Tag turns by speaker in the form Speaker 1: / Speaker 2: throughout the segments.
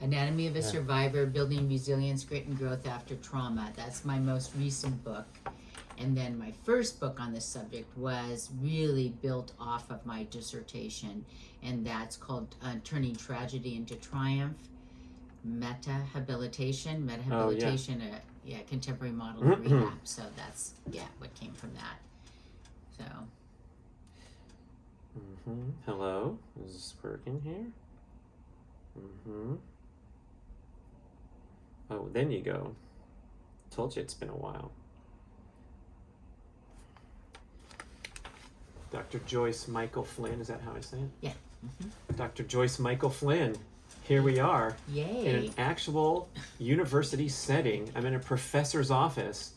Speaker 1: Anatomy of a Survivor, Building Resilience, Grit, and Growth After Trauma. That's my most recent book. And then my first book on this subject was really built off of my dissertation, and that's called Turning Tragedy into Triumph, Metahabilitation, Contemporary Model of Rehab. So that's, what came from that. So.
Speaker 2: Hello, is this working here? Oh, then you go. Told you it's been a while. Dr. Joyce Mikal-Flynn, is that how I say it?
Speaker 1: Yeah.
Speaker 2: Dr. Joyce Mikal-Flynn, here we are.
Speaker 1: Yay.
Speaker 2: In an actual university setting. I'm in a professor's office.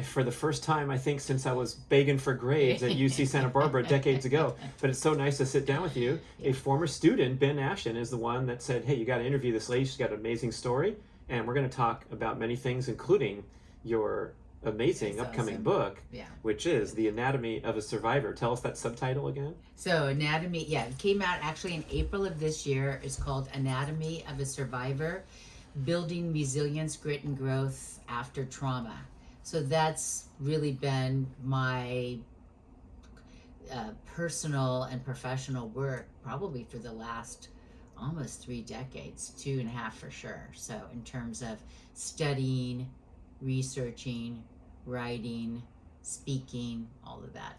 Speaker 2: For the first time, I think, since I was begging for grades at UC Santa Barbara decades ago. But it's so nice to sit down with you. A former student, Ben Ashton, is the one that said, hey, you got to interview this lady. She's got an amazing story. And we're going to talk about many things, including your amazing upcoming book, which is The Anatomy of a Survivor. Tell us that subtitle again.
Speaker 1: So Anatomy, it came out actually in April of this year. It's called Anatomy of a Survivor, Building Resilience, Grit, and Growth After Trauma. So that's really been my personal and professional work probably for the last almost 3 decades, 2.5 for sure. So in terms of studying, researching, writing, speaking, all of that.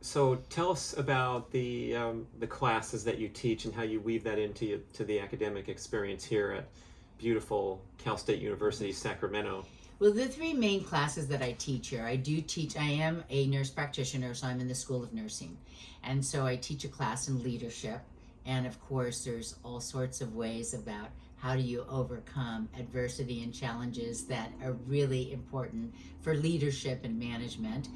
Speaker 2: So tell us about the classes that you teach and how you weave that into the academic experience here at beautiful Cal State University, Sacramento.
Speaker 1: Well, the 3 main classes that I teach here, I am a nurse practitioner, so I'm in the School of Nursing. And so I teach a class in leadership. And of course, there's all sorts of ways about how do you overcome adversity and challenges that are really important for leadership and management.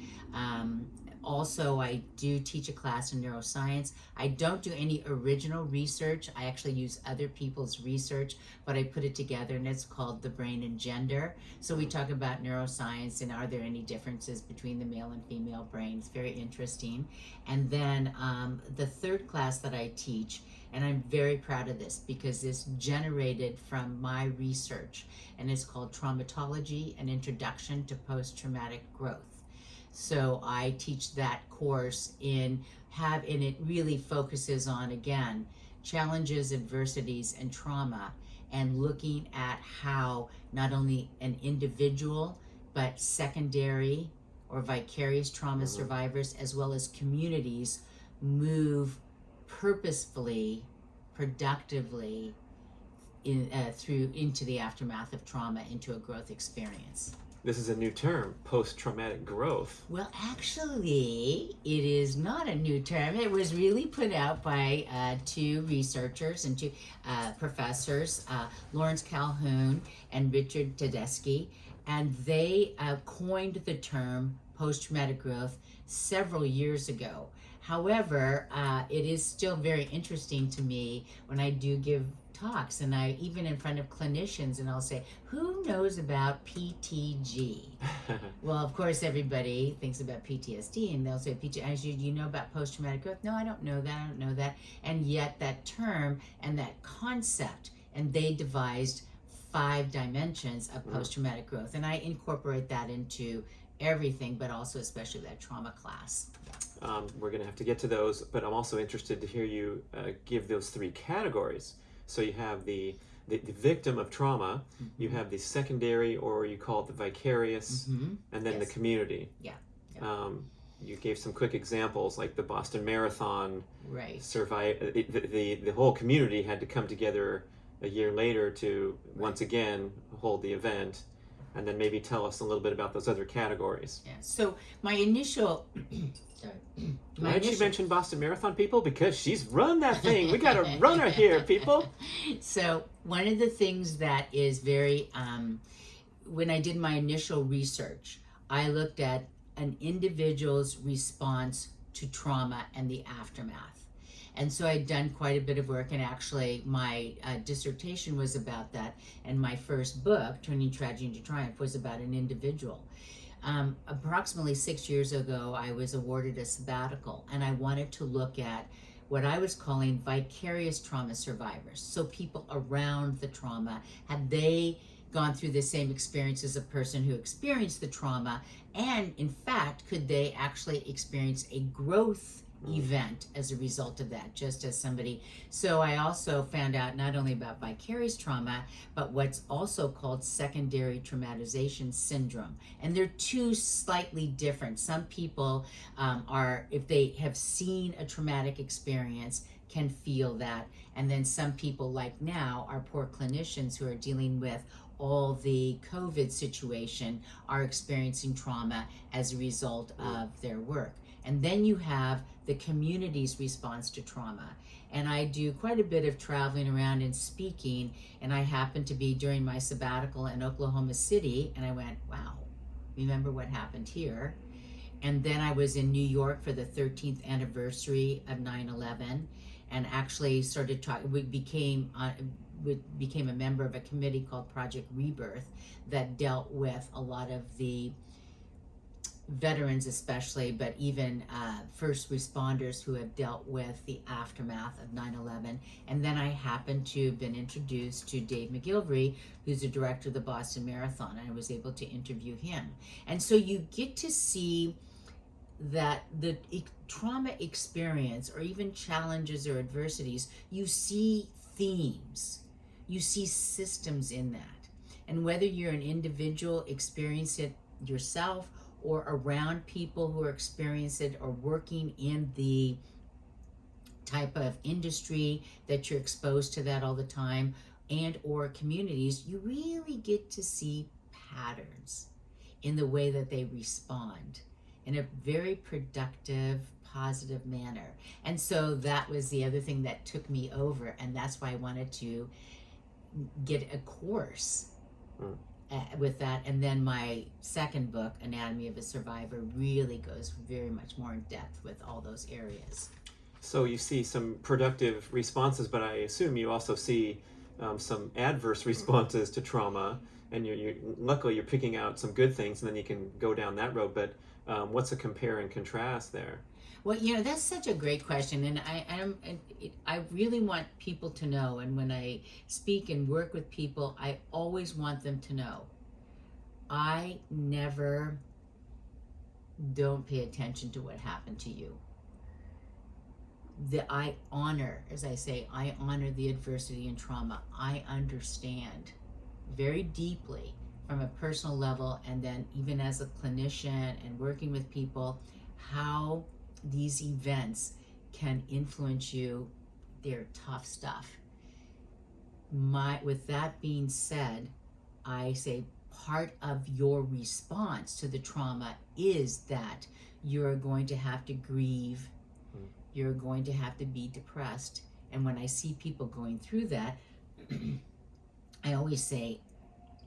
Speaker 1: Also, I do teach a class in neuroscience. I don't do any original research. I actually use other people's research, but I put it together, and it's called The Brain and Gender. So we talk about neuroscience and are there any differences between the male and female brain. It's very interesting. And then the third class that I teach, and I'm very proud of this because this generated from my research, and it's called Traumatology, an Introduction to Post-Traumatic Growth. So I teach that course and it really focuses on, again, challenges, adversities, and trauma, and looking at how not only an individual, but secondary or vicarious trauma survivors, as well as communities, move purposefully, productively into the aftermath of trauma, into a growth experience.
Speaker 2: This is a new term, post-traumatic growth.
Speaker 1: Well, actually, it is not a new term. It was really put out by 2 researchers and 2 professors, Lawrence Calhoun and Richard Tedeschi, and they coined the term post-traumatic growth several years ago. However, it is still very interesting to me when I do give talks, and I even in front of clinicians, and I'll say, who knows about PTG? Well, of course, everybody thinks about PTSD, and they'll say, I said, you know about post-traumatic growth? No, I don't know that. And yet that term and that concept, and they devised 5 dimensions of post-traumatic growth, and I incorporate that into everything, but also especially that trauma class.
Speaker 2: We're going to have to get to those, but I'm also interested to hear you give those 3 categories. So you have the victim of trauma, you have the secondary, or you call it the vicarious, and then the community. You gave some quick examples, like the Boston Marathon.
Speaker 1: Right.
Speaker 2: The whole community had to come together a year later to once again hold the event. And then maybe tell us a little bit about those other categories.
Speaker 1: Yeah. So my initial...
Speaker 2: Why did she mention Boston Marathon, people? Because she's run that thing. We got a runner here, people.
Speaker 1: So one of the things that is very... when I did my initial research, I looked at an individual's response to trauma and the aftermath. And so I'd done quite a bit of work, and actually my dissertation was about that, and my first book, Turning Tragedy into Triumph, was about an individual. Approximately 6 years ago, I was awarded a sabbatical, and I wanted to look at what I was calling vicarious trauma survivors. So people around the trauma, had they gone through the same experience as a person who experienced the trauma, and in fact, could they actually experience a growth event as a result of that, just as somebody. So I also found out not only about vicarious trauma, but what's also called secondary traumatization syndrome. And they're two slightly different. Some people are, if they have seen a traumatic experience, can feel that. And then some people, like now, our poor clinicians who are dealing with all the COVID situation, are experiencing trauma as a result of their work. And then you have the community's response to trauma. And I do quite a bit of traveling around and speaking, and I happened to be during my sabbatical in Oklahoma City, and I went, wow, remember what happened here? And then I was in New York for the 13th anniversary of 9/11, and actually started talking. We became a member of a committee called Project Rebirth that dealt with a lot of the veterans especially, but even first responders who have dealt with the aftermath of 9/11. And then I happened to have been introduced to Dave McGilvery, who's the director of the Boston Marathon, and I was able to interview him. And so you get to see that the trauma experience, or even challenges or adversities, you see themes, you see systems in that. And whether you're an individual, experience it yourself, or around people who are experiencing it, or working in the type of industry that you're exposed to that all the time, and or communities, you really get to see patterns in the way that they respond in a very productive, positive manner. And so that was the other thing that took me over, and that's why I wanted to get a course with that. And then my second book, Anatomy of a Survivor, really goes very much more in depth with all those areas.
Speaker 2: So you see some productive responses, but I assume you also see some adverse responses to trauma, and you're luckily you're picking out some good things, and then you can go down that road. But what's a compare and contrast there?
Speaker 1: Well, that's such a great question, and I really want people to know, and when I speak and work with people, I always want them to know, I never don't pay attention to what happened to you. I honor, as I say, I honor the adversity and trauma. I understand very deeply from a personal level, and then even as a clinician and working with people, how these events can influence you. They're tough stuff. With that being said, I say part of your response to the trauma is that you're going to have to grieve, you're going to have to be depressed. And when I see people going through that, I always say,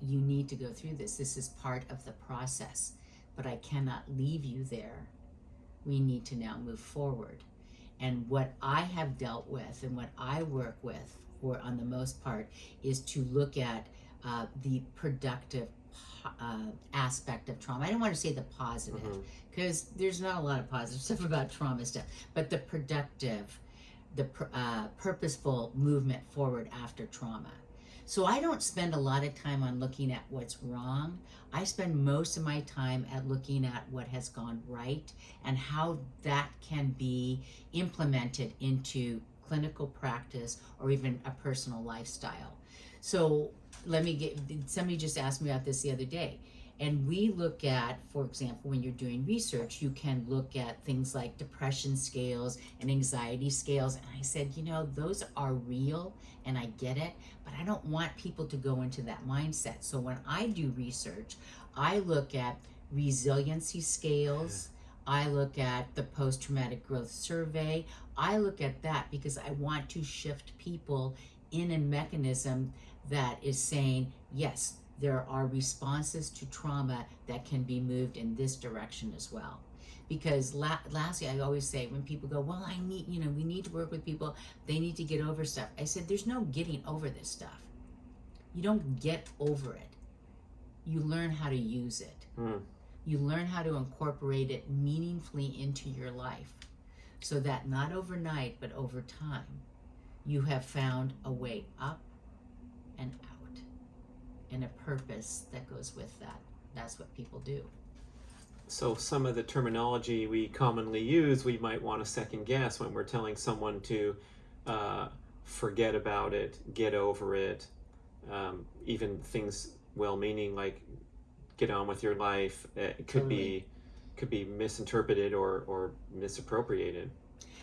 Speaker 1: you need to go through this. This is part of the process, but I cannot leave you there. We need to now move forward. And what I have dealt with and what I work with, for on the most part, is to look at the productive aspect of trauma. I don't want to say the positive, because there's not a lot of positive stuff about trauma stuff, but the productive, the purposeful movement forward after trauma. So I don't spend a lot of time on looking at what's wrong. I spend most of my time at looking at what has gone right and how that can be implemented into clinical practice or even a personal lifestyle. So somebody just asked me about this the other day. And we look at, for example, when you're doing research, you can look at things like depression scales and anxiety scales. And I said, those are real and I get it, but I don't want people to go into that mindset. So when I do research, I look at resiliency scales. I look at the post-traumatic growth survey. I look at that because I want to shift people in a mechanism that is saying, yes, there are responses to trauma that can be moved in this direction as well. Because lastly, I always say, when people go, well, we need to work with people, they need to get over stuff. I said, there's no getting over this stuff. You don't get over it. You learn how to use it. You learn how to incorporate it meaningfully into your life. so that not overnight, but over time, you have found a way up and out and a purpose that goes with that. That's what people do.
Speaker 2: So some of the terminology we commonly use, we might want to second guess when we're telling someone to forget about it, get over it, even things well-meaning like get on with your life. It could
Speaker 1: Totally.
Speaker 2: be misinterpreted or misappropriated.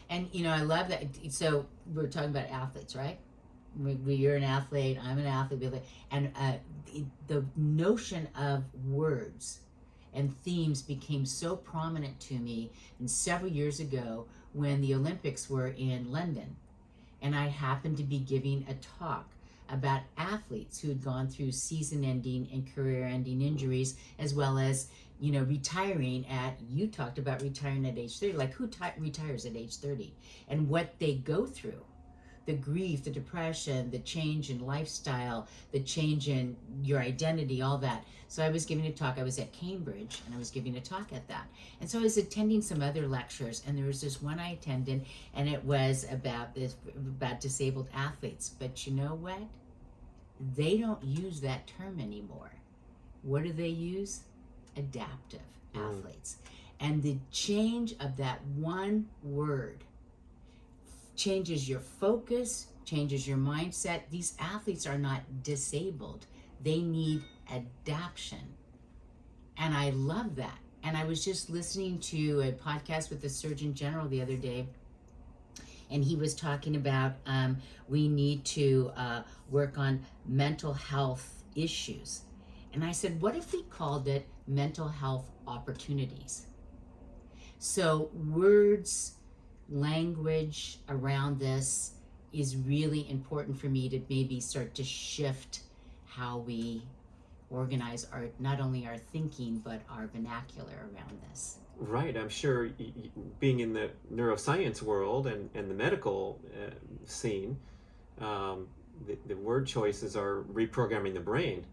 Speaker 1: And I love that. So we're talking about athletes, right? You're an athlete, I'm an athlete, and the notion of words and themes became so prominent to me several years ago when the Olympics were in London, and I happened to be giving a talk about athletes who had gone through season-ending and career-ending injuries, as well as retiring you talked about retiring at age 30, like who retires at age 30, and what they go through, the grief, the depression, the change in lifestyle, the change in your identity, all that. So I was giving a talk. I was at Cambridge, and I was giving a talk at that. And so I was attending some other lectures, and there was this one I attended, and it was about disabled athletes. But you know what? They don't use that term anymore. What do they use? Adaptive athletes. And the change of that one word changes your focus, changes your mindset. These athletes are not disabled. They need adaptation. And I love that. And I was just listening to a podcast with the Surgeon General the other day, and he was talking about we need to work on mental health issues. And I said, what if we called it mental health opportunities? So words, language around this is really important for me to maybe start to shift how we organize not only our thinking, but our vernacular around this.
Speaker 2: Right, I'm sure being in the neuroscience world and the medical scene, the word choices are reprogramming the brain.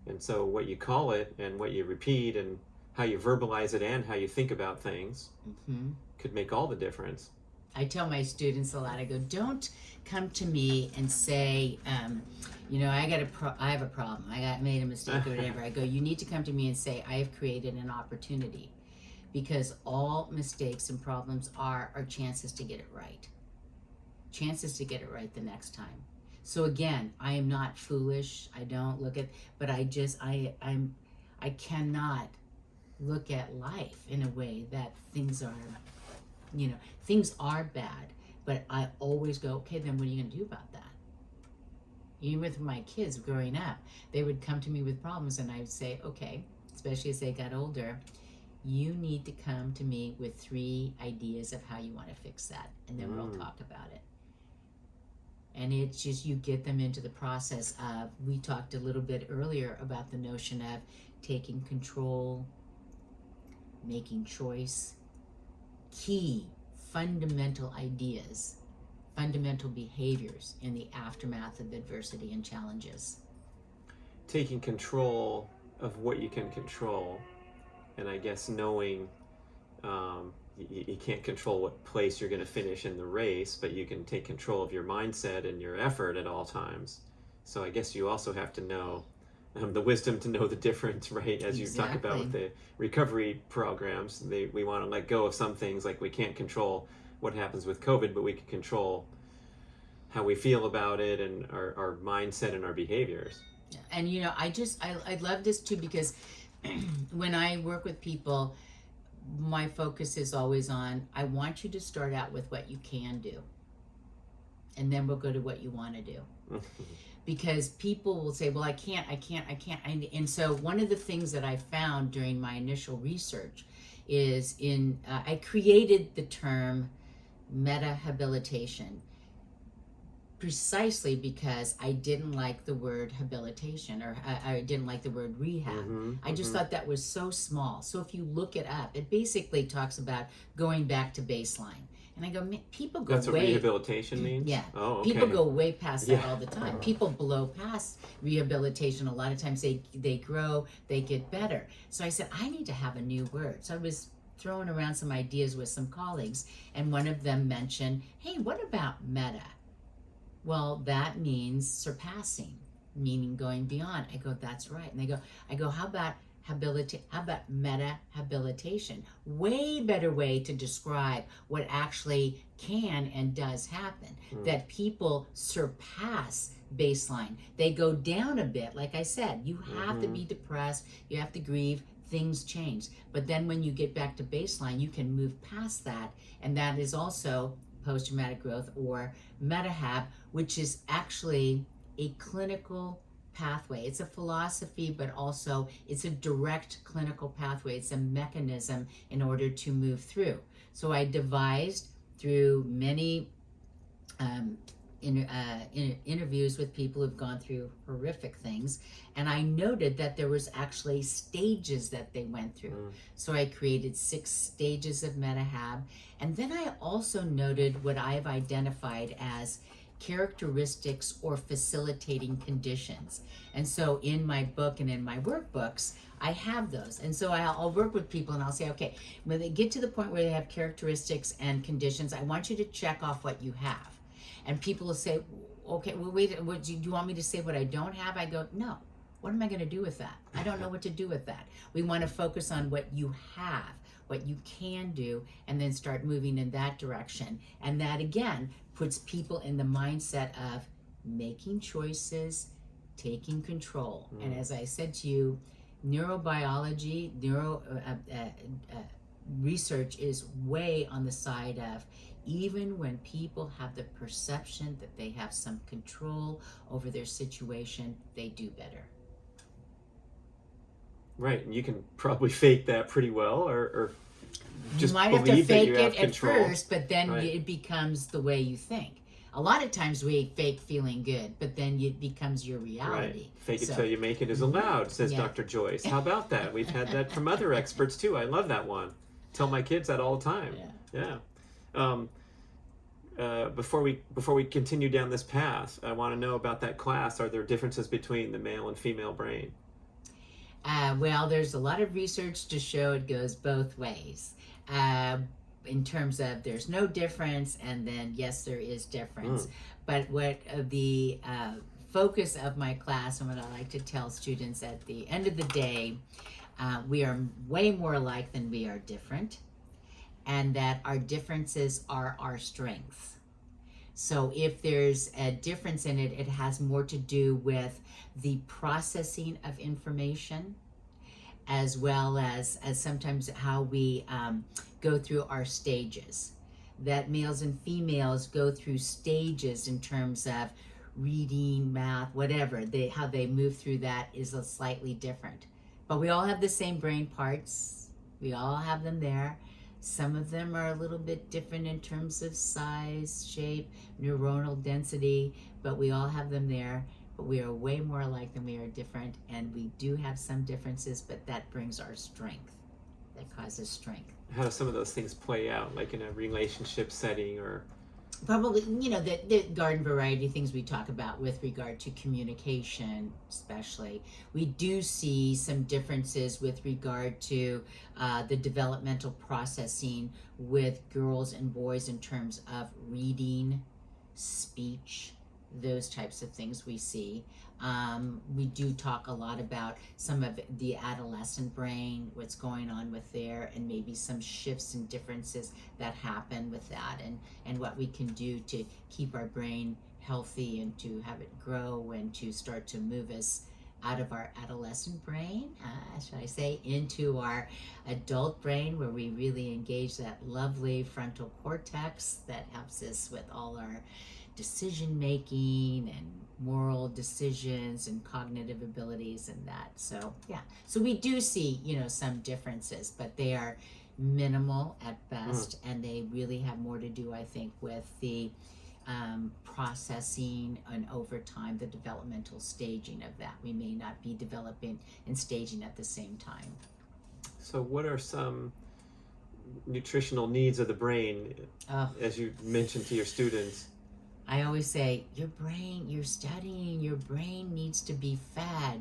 Speaker 2: And so what you call it and what you repeat and how you verbalize it and how you think about things could make all the difference.
Speaker 1: I tell my students a lot, I go, don't come to me and say, I have a problem, I made a mistake or whatever. I go, you need to come to me and say, I have created an opportunity, because all mistakes and problems are chances to get it right. Chances to get it right the next time. So again, I am not foolish. I don't look at, but I cannot look at life in a way that things are bad, but I always go, okay, then what are you going to do about that? Even with my kids growing up, they would come to me with problems, and I would say, okay, especially as they got older, you need to come to me with 3 ideas of how you want to fix that, and then we'll talk about it. And it's just, you get them into the process of, we talked a little bit earlier about the notion of taking control, making choice, key fundamental ideas, fundamental behaviors in the aftermath of adversity and challenges.
Speaker 2: Taking control of what you can control, and I guess knowing you can't control what place you're going to finish in the race, but you can take control of your mindset and your effort at all times. So I guess you also have to know the wisdom to know the difference, right? As you talk about with the recovery programs, we want to let go of some things, like we can't control what happens with COVID, but we can control how we feel about it and our mindset and our behaviors.
Speaker 1: And I love this too, because when I work with people, my focus is always on, I want you to start out with what you can do, and then we'll go to what you want to do. Because people will say, well, I can't. And so one of the things that I found during my initial research is I created the term metahabilitation precisely because I didn't like the word habilitation, or I didn't like the word rehab. I just thought that was so small. So if you look it up, it basically talks about going back to baseline. And I go, people go
Speaker 2: That's
Speaker 1: way...
Speaker 2: what rehabilitation means?
Speaker 1: Yeah.
Speaker 2: Oh, okay.
Speaker 1: People go way past that all the time. People blow past rehabilitation. A lot of times they grow, they get better. So I said, I need to have a new word. So I was throwing around some ideas with some colleagues, and one of them mentioned, hey, what about meta? Well, that means surpassing, meaning going beyond. I go, that's right. And I go, how about metahabilitation? Way better way to describe what actually can and does happen. That people surpass baseline. They go down a bit. Like I said, you have to be depressed, you have to grieve, things change. But then when you get back to baseline, you can move past that. And that is also post-traumatic growth, or metahab, which is actually a clinical pathway. It's a philosophy, but also it's a direct clinical pathway. It's a mechanism in order to move through. So I devised, through many interviews with people who've gone through horrific things, and I noted that there was actually stages that they went through. So I created 6 stages of metahab, and then I also noted what I've identified as characteristics or facilitating conditions. And so in my book and in my workbooks, I have those. And so I'll work with people and I'll say, okay, when they get to the point where they have characteristics and conditions, I want you to check off what you have. And people will say, okay, well, wait, do you want me to say what I don't have? I go, no. What am I going to do with that? I don't know what to do with that. We want to focus on what you have, what you can do, and then start moving in that direction. And that, again, puts people in the mindset of making choices, taking control. And as I said to you, neurobiology, research is way on the side of, even when people have the perception that they have some control over their situation, they do better.
Speaker 2: Right, and you can probably fake that pretty well, or just
Speaker 1: you might have to
Speaker 2: believe that
Speaker 1: fake
Speaker 2: you have
Speaker 1: it at
Speaker 2: control.
Speaker 1: first, but then
Speaker 2: Right.
Speaker 1: it becomes the way you think. A lot of times we fake feeling good, but then it becomes your reality.
Speaker 2: Right. Fake it till you make it is allowed, says Dr. Joyce. How about that? We've had that from other experts too. I love that one. Tell my kids that all the time. Yeah. Before we continue down this path, I want to know about that class. Are there differences between the male and female brain?
Speaker 1: Well, there's a lot of research to show it goes both ways. In terms of there's no difference, and then yes, there is difference. But what the focus of my class, and what I like to tell students at the end of the day, we are way more alike than we are different, and that our differences are our strengths. So if there's a difference in it, it has more to do with the processing of information, as well as sometimes how we go through our stages. That males and females go through stages in terms of reading, math, whatever. How they move through that is slightly different. But we all have the same brain parts. We all have them there. Some of them are a little bit different in terms of size, shape, neuronal density, but we all have them there. But we are way more alike than we are different, and we do have some differences, but that brings our strength. That causes strength.
Speaker 2: How do some of those things play out, like in a relationship setting, or?
Speaker 1: Probably, the garden variety things we talk about with regard to communication, especially. We do see some differences with regard to the developmental processing with girls and boys in terms of reading, speech, those types of things we see. We do talk a lot about some of the adolescent brain, what's going on with there, and maybe some shifts and differences that happen with that, and what we can do to keep our brain healthy and to have it grow and to start to move us out of our adolescent brain, should I say, into our adult brain, where we really engage that lovely frontal cortex that helps us with all our decision making and moral decisions and cognitive abilities and that. So so we do see some differences, but they are minimal at best, and they really have more to do, I think, with the processing and over time the developmental staging of that. We may not be developing and staging at the same time.
Speaker 2: So what are some nutritional needs of the brain, as you mentioned to your students?
Speaker 1: I always say, you're studying, your brain needs to be fed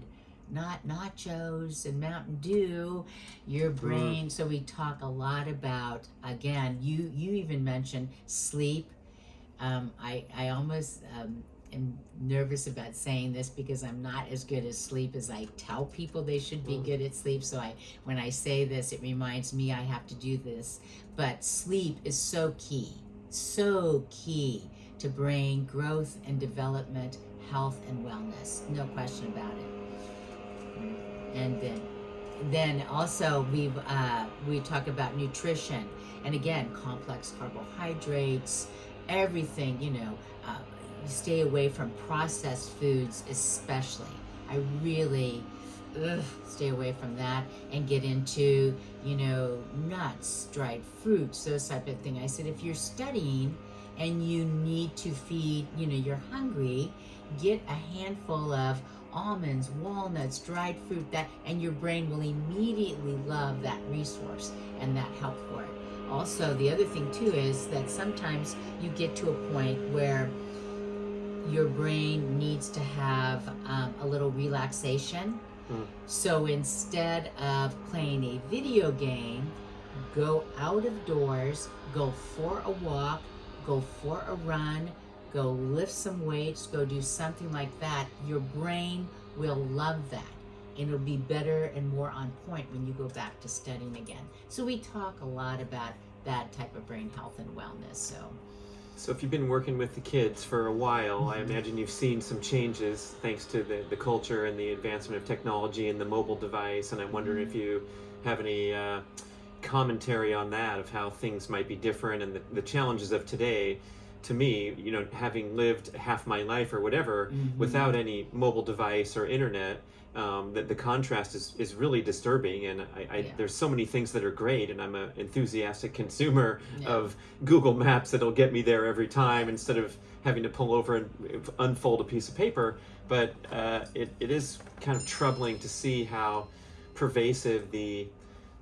Speaker 1: not nachos and Mountain Dew, your brain. So we talk a lot about, again, you even mentioned sleep. I almost am nervous about saying this because I'm not as good at sleep as I tell people they should be good at sleep. So when I say this, it reminds me I have to do this. But sleep is so key to brain growth and development, health and wellness. No question about it. And then also we talk about nutrition, and again, complex carbohydrates, everything, stay away from processed foods, especially. I really stay away from that and get into, nuts, dried fruits, those type of thing. I said, if you're studying and you need to feed, you're hungry, get a handful of almonds, walnuts, dried fruit, and your brain will immediately love that resource and that help for it. Also, the other thing too is that sometimes you get to a point where your brain needs to have a little relaxation. So instead of playing a video game, go out of doors, go for a walk, go for a run, go lift some weights, go do something like that. Your brain will love that. And it'll be better and more on point when you go back to studying again. So we talk a lot about that type of brain health and wellness.
Speaker 2: So if you've been working with the kids for a while, I imagine you've seen some changes thanks to the culture and the advancement of technology and the mobile device. And I'm wondering if you have any commentary on that, of how things might be different and the challenges of today. To me, having lived half my life or whatever without any mobile device or internet, the contrast is really disturbing. And there's so many things that are great, and I'm an enthusiastic consumer of Google Maps that'll get me there every time instead of having to pull over and unfold a piece of paper. But it is kind of troubling to see how pervasive the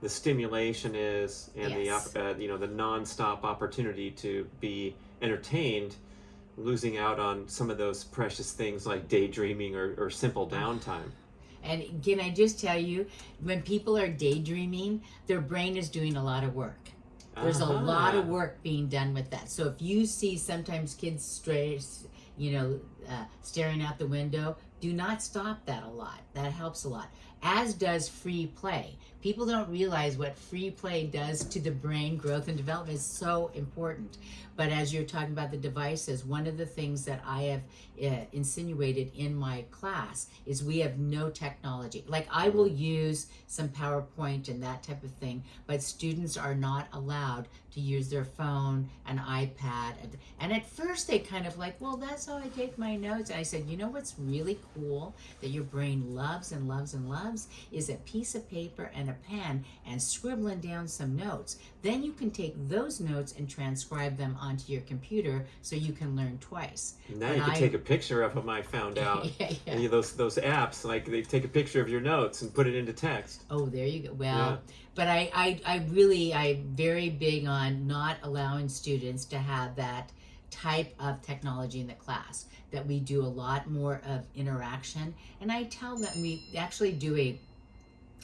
Speaker 2: stimulation is, and the nonstop opportunity to be entertained, losing out on some of those precious things like daydreaming or simple downtime.
Speaker 1: And can I just tell you, when people are daydreaming, their brain is doing a lot of work. There's a lot of work being done with that. So if you see sometimes kids staring out the window, do not stop that a lot. That helps a lot. As does free play. People don't realize what free play does to the brain growth and development is so important. But as you're talking about the devices, one of the things that I have insinuated in my class is we have no technology. Like, I will use some PowerPoint and that type of thing, but students are not allowed to use their phone, an iPad. And at first they kind of like, well, that's how I take my notes. And I said, you know what's really cool that your brain loves and loves and loves is a piece of paper and a pen and scribbling down some notes. Then you can take those notes and transcribe them onto your computer so you can learn twice.
Speaker 2: Now you can take a picture of them, I found out. Those apps, like, they take a picture of your notes and put it into text.
Speaker 1: Oh, there you go. Well, but I'm very big on not allowing students to have that type of technology in the class, that we do a lot more of interaction. And I tell them, we actually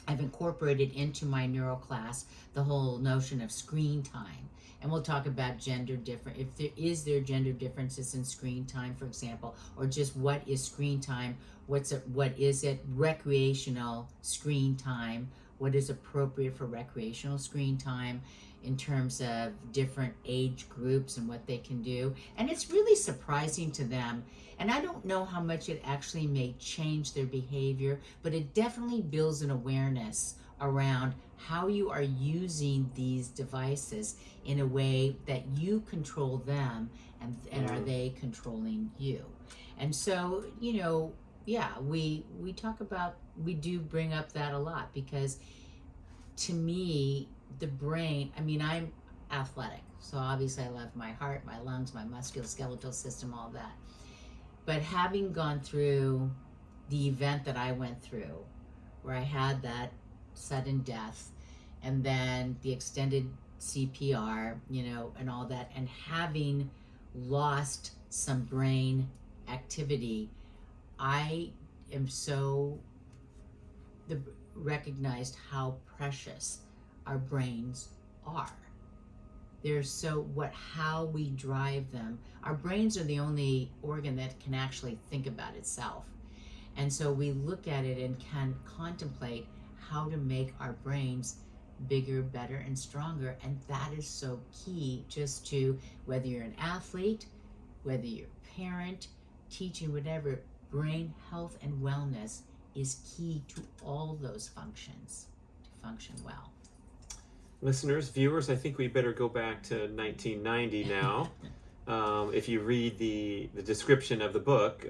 Speaker 1: I've incorporated into my neuro class the whole notion of screen time. And we'll talk about gender differences in screen time, for example, or just what is screen time, what is it, recreational screen time, what is appropriate for recreational screen time in terms of different age groups and what they can do. And it's really surprising to them. And I don't know how much it actually may change their behavior, but it definitely builds an awareness around how you are using these devices in a way that you control them, and are they controlling you. And so, we do bring up that a lot, because to me, the brain, I'm athletic, so obviously I love my heart, my lungs, my musculoskeletal system, all that. But having gone through the event that I went through, where I had that sudden death, and then the extended CPR, and all that, and having lost some brain activity, I am so recognized how precious our brains are. They're so how we drive them. Our brains are the only organ that can actually think about itself. And so we look at it and can contemplate how to make our brains bigger, better, and stronger. And that is so key, just to whether you're an athlete, whether you're a parent, teaching, whatever, brain health and wellness is key to all those functions to function well.
Speaker 2: Listeners, viewers, I think we better go back to 1990 now. If you read the description of the book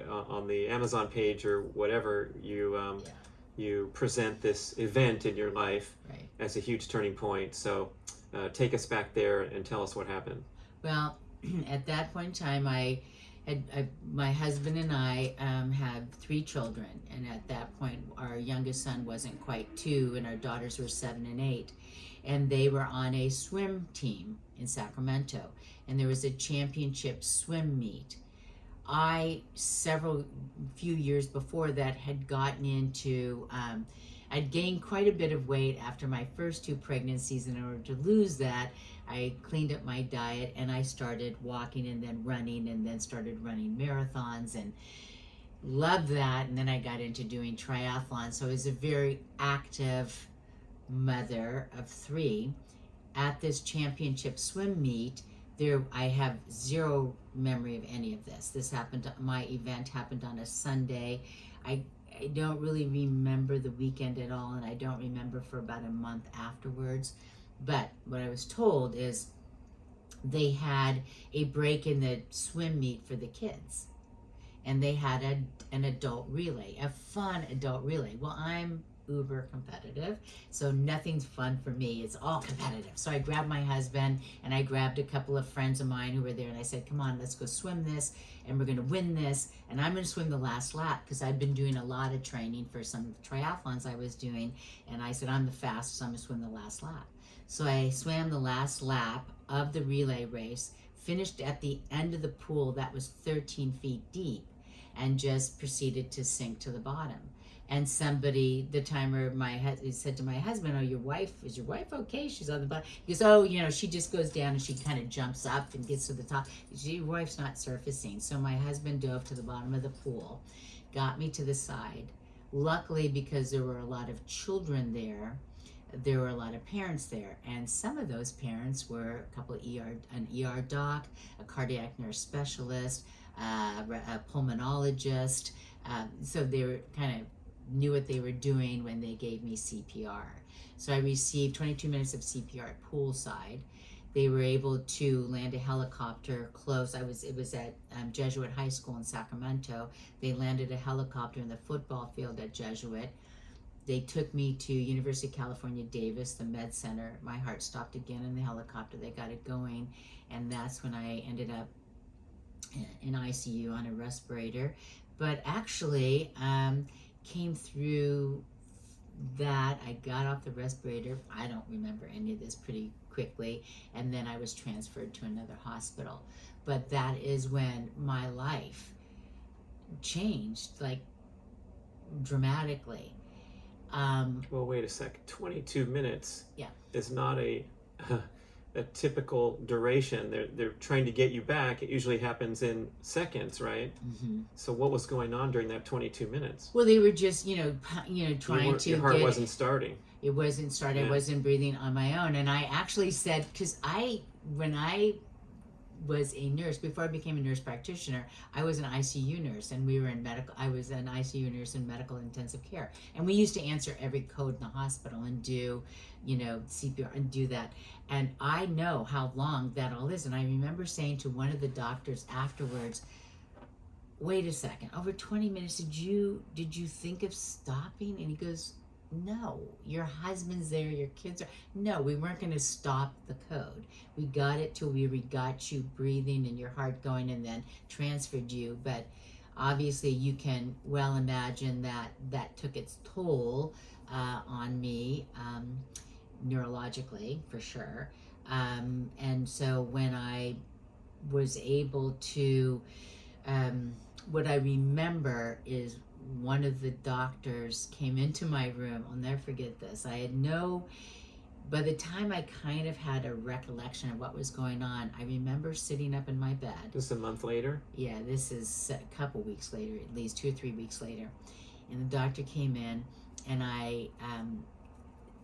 Speaker 2: on the Amazon page or whatever, you present this event in your life
Speaker 1: Right.
Speaker 2: as a huge turning point. So take us back there and tell us what happened.
Speaker 1: Well, at that point in time, my husband and I had 3 children, and at that point, our youngest son wasn't quite 2, and our daughters were 7 and 8, and they were on a swim team in Sacramento, and there was a championship swim meet. Few years before that, had gotten into, I'd gained quite a bit of weight after my first 2 pregnancies. In order to lose that, I cleaned up my diet, and I started walking and then running, and then started running marathons, and loved that. And then I got into doing triathlons. So I was a very active mother of 3. At this championship swim meet, I have zero memory of any of this. My event happened on a Sunday. I don't really remember the weekend at all, and I don't remember for about a month afterwards. But what I was told is they had a break in the swim meet for the kids, and they had an adult relay, a fun adult relay. Well, I'm uber competitive, so nothing's fun for me. It's all competitive. So I grabbed my husband, and I grabbed a couple of friends of mine who were there, and I said, come on, let's go swim this, and we're going to win this, and I'm going to swim the last lap, because I've been doing a lot of training for some triathlons I was doing, and I said, I'm the fastest, so I'm going to swim the last lap. So I swam the last lap of the relay race, finished at the end of the pool that was 13 feet deep, and just proceeded to sink to the bottom. And somebody, the timer, said to my husband, is your wife okay? She's on the bottom. He goes, she just goes down and she kind of jumps up and gets to the top. Your wife's not surfacing. So my husband dove to the bottom of the pool, got me to the side. Luckily, because there were a lot of children there were a lot of parents there. And some of those parents were a couple of an ER doc, a cardiac nurse specialist, a pulmonologist. So they were kind of knew what they were doing when they gave me CPR. So I received 22 minutes of CPR at poolside. They were able to land a helicopter close. It was at Jesuit High School in Sacramento. They landed a helicopter in the football field at Jesuit. They took me to University of California, Davis, the med center. My heart stopped again in the helicopter. They got it going, and that's when I ended up in ICU on a respirator. But actually, came through that. I got off the respirator. I don't remember any of this pretty quickly. And then I was transferred to another hospital. But that is when my life changed, like, dramatically.
Speaker 2: Well, wait a sec. 22 minutes
Speaker 1: Yeah.
Speaker 2: is not a typical duration. They're trying to get you back. It usually happens in seconds, right?
Speaker 1: Mm-hmm.
Speaker 2: So what was going on during that 22 minutes?
Speaker 1: Well, they were just, trying to
Speaker 2: your heart
Speaker 1: get
Speaker 2: wasn't starting.
Speaker 1: It wasn't starting.
Speaker 2: Yeah.
Speaker 1: I wasn't breathing on my own. And I actually said, because when I was a nurse, before I became a nurse practitioner, I was an ICU nurse, and I was an ICU nurse in medical intensive care. And we used to answer every code in the hospital and do, CPR and do that. And I know how long that all is. And I remember saying to one of the doctors afterwards, wait a second, over 20 minutes, did you think of stopping? And he goes, no, your husband's there, your kids are. No, we weren't going to stop the code. We got it till we got you breathing and your heart going, and then transferred you. But obviously, you can well imagine that took its toll on me, neurologically, for sure. And so when I was able to, what I remember is one of the doctors came into my room. I'll never forget this. By the time I kind of had a recollection of what was going on, I remember sitting up in my bed.
Speaker 2: Just a month later?
Speaker 1: Yeah, this is a couple weeks later, at least 2 or 3 weeks later. And the doctor came in, and I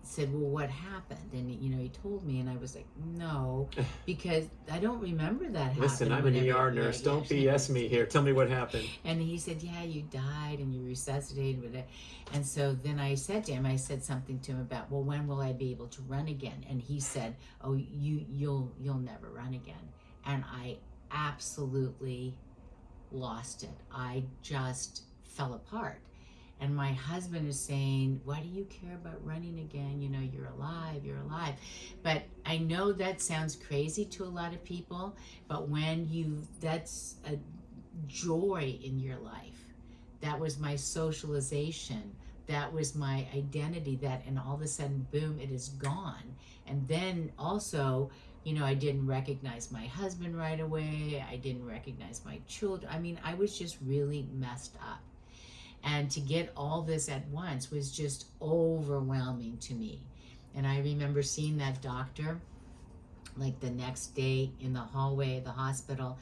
Speaker 1: said, well, what happened? And, he told me, and I was like, no, because I don't remember that happening.
Speaker 2: Listen, I'm an ER nurse. Don't BS me here. Tell me what happened.
Speaker 1: And he said, yeah, you died and you resuscitated with it. And so then I said to him, I said something to him about, well, when will I be able to run again? And he said, oh, you'll never run again. And I absolutely lost it. I just fell apart. And my husband is saying, why do you care about running again? You're alive. But I know that sounds crazy to a lot of people, but that's a joy in your life. That was my socialization. That was my identity, and all of a sudden, boom, it is gone. And then also, I didn't recognize my husband right away. I didn't recognize my children. I mean, I was just really messed up. And to get all this at once was just overwhelming to me. And I remember seeing that doctor like the next day in the hallway of the hospital.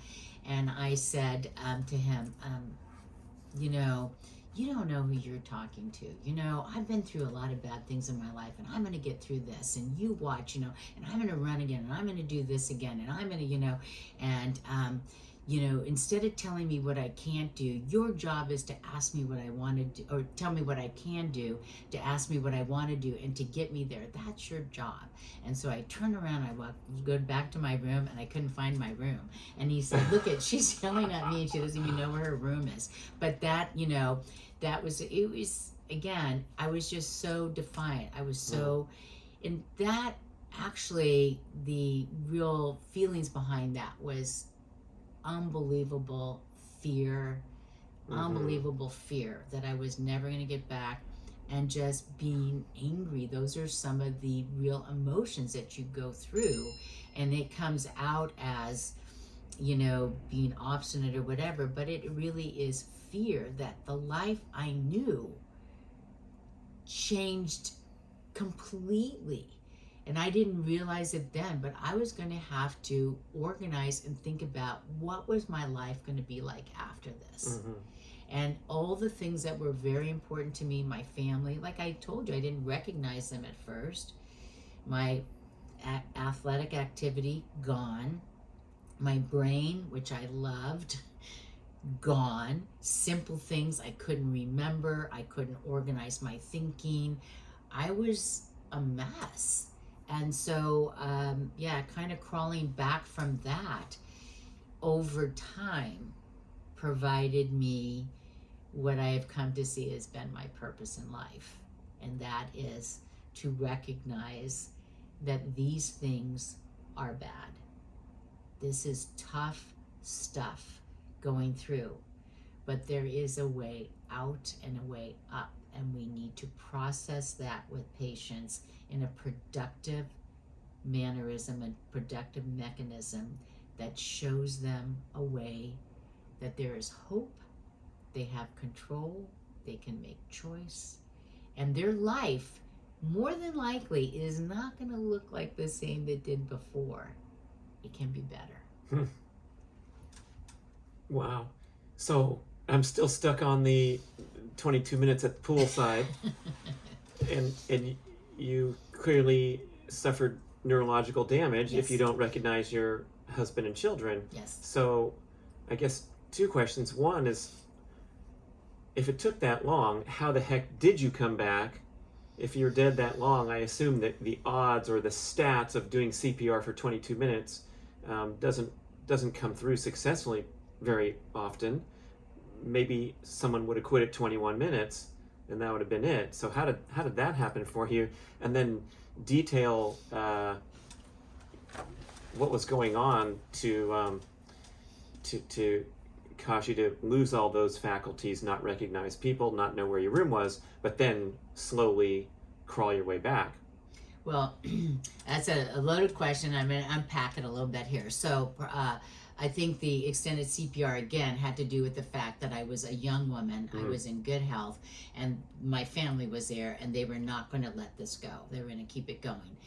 Speaker 1: And I said to him, you don't know who you're talking to. I've been through a lot of bad things in my life, and I'm going to get through this. And you watch, and I'm going to run again, and I'm going to do this again, and I'm going to, and instead of telling me what I can't do, your job is to ask me what I want to do, or tell me what I can do, to ask me what I want to do, and to get me there. That's your job. And so I turned around, go back to my room, and I couldn't find my room. And he said, look, she's yelling at me, and she doesn't even know where her room is. But it was, again, I was just so defiant. I was so, and that actually, the real feelings behind that was unbelievable fear that I was never going to get back, and just being angry. Those are some of the real emotions that you go through, and it comes out as being obstinate or whatever, but it really is fear that the life I knew changed completely. And I didn't realize it then, but I was going to have to organize and think about what was my life going to be like after this. Mm-hmm. And all the things that were very important to me, my family, like I told you, I didn't recognize them at first. My athletic activity, gone. My brain, which I loved, gone. Simple things I couldn't remember. I couldn't organize my thinking. I was a mess. And so, kind of crawling back from that over time provided me what I have come to see has been my purpose in life. And that is to recognize that these things are bad. This is tough stuff going through, but there is a way out and a way up. And we need to process that with patients in a productive mannerism and productive mechanism that shows them a way that there is hope, they have control, they can make choice, and their life more than likely is not going to look like the same that did before. It can be better.
Speaker 2: Wow. So I'm still stuck on the 22 minutes at the poolside. and you clearly suffered neurological damage. Yes. If you don't recognize your husband and children.
Speaker 1: Yes.
Speaker 2: So I guess 2 questions. One is, if it took that long, how the heck did you come back? If you're dead that long, I assume that the odds or the stats of doing CPR for 22 minutes doesn't come through successfully very often. Maybe someone would have quit at 21 minutes and that would have been it. So how did that happen for you? And then detail what was going on to cause you to lose all those faculties, not recognize people, not know where your room was, but then slowly crawl your way back.
Speaker 1: Well, that's a loaded question. I'm going to unpack it a little bit here. So I think the extended CPR again had to do with the fact that I was a young woman, I was in good health, and my family was there, and they were not going to let this go. They were going to keep it going.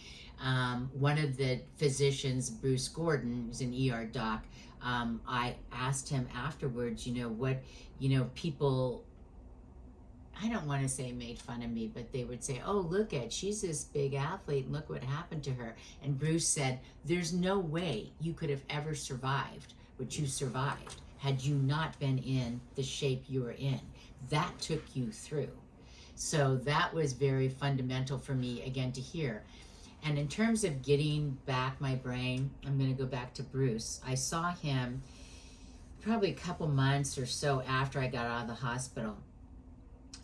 Speaker 1: One of the physicians, Bruce Gordon, who's an ER doc, I asked him afterwards, people, I don't want to say made fun of me, but they would say, oh, look she's this big athlete, and look what happened to her. And Bruce said, there's no way you could have ever survived what you survived had you not been in the shape you were in. That took you through. So that was very fundamental for me, again, to hear. And in terms of getting back my brain, I'm going to go back to Bruce. I saw him probably a couple months or so after I got out of the hospital.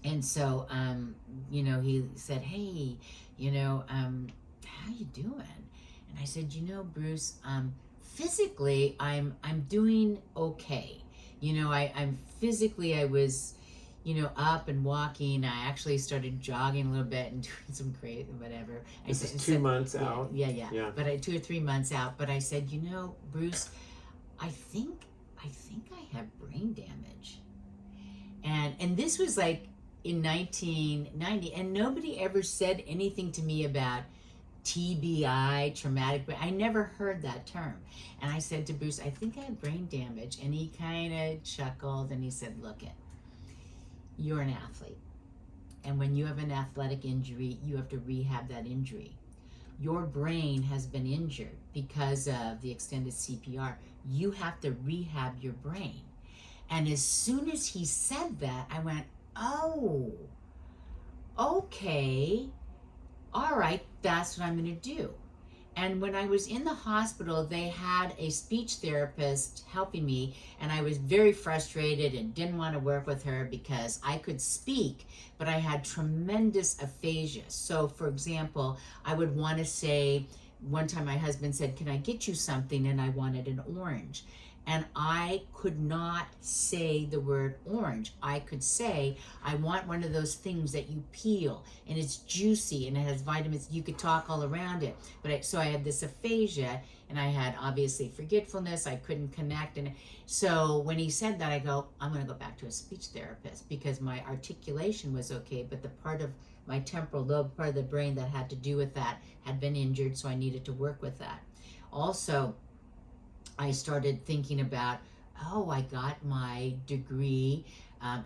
Speaker 1: And so, he said, hey, how you doing? And I said, Bruce, physically, I'm doing okay. I'm physically, I was, up and walking. I actually started jogging a little bit and doing some crazy, whatever.
Speaker 2: This is 2 months out.
Speaker 1: Yeah. But 2 or 3 months out. But I said, Bruce, I think I have brain damage. And this was like in 1990, and nobody ever said anything to me about TBI, traumatic brain. I never heard that term. And I said to Bruce, I think I have brain damage. And he kind of chuckled and he said, look you're an athlete. And when you have an athletic injury, you have to rehab that injury. Your brain has been injured because of the extended CPR. You have to rehab your brain. And as soon as he said that, I went, oh, okay, all right, that's what I'm going to do. And when I was in the hospital, they had a speech therapist helping me, and I was very frustrated and didn't want to work with her because I could speak, but I had tremendous aphasia. So, for example, I would want to say, one time my husband said, can I get you something? And I wanted an orange. And I could not say the word orange. I could say, I want one of those things that you peel and it's juicy and it has vitamins. You could talk all around it. So I had this aphasia, and I had obviously forgetfulness. I couldn't connect. And so when he said that, I go, I'm going to go back to a speech therapist because my articulation was okay, but the part of my temporal lobe, part of the brain that had to do with that had been injured, so I needed to work with that. Also, I started thinking about, I got my degree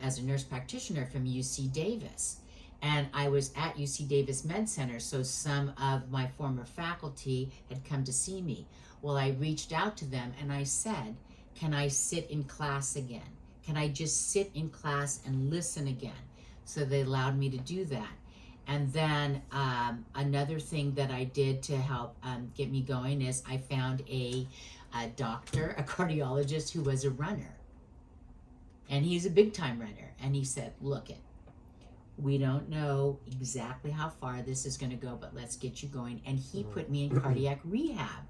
Speaker 1: as a nurse practitioner from UC Davis. And I was at UC Davis Med Center, so some of my former faculty had come to see me. Well, I reached out to them and I said, can I sit in class again? Can I just sit in class and listen again? So they allowed me to do that. And then another thing that I did to help get me going is I found a doctor, a cardiologist who was a runner. And he's a big time runner. And he said, we don't know exactly how far this is going to go, but let's get you going. And he put me in cardiac rehab.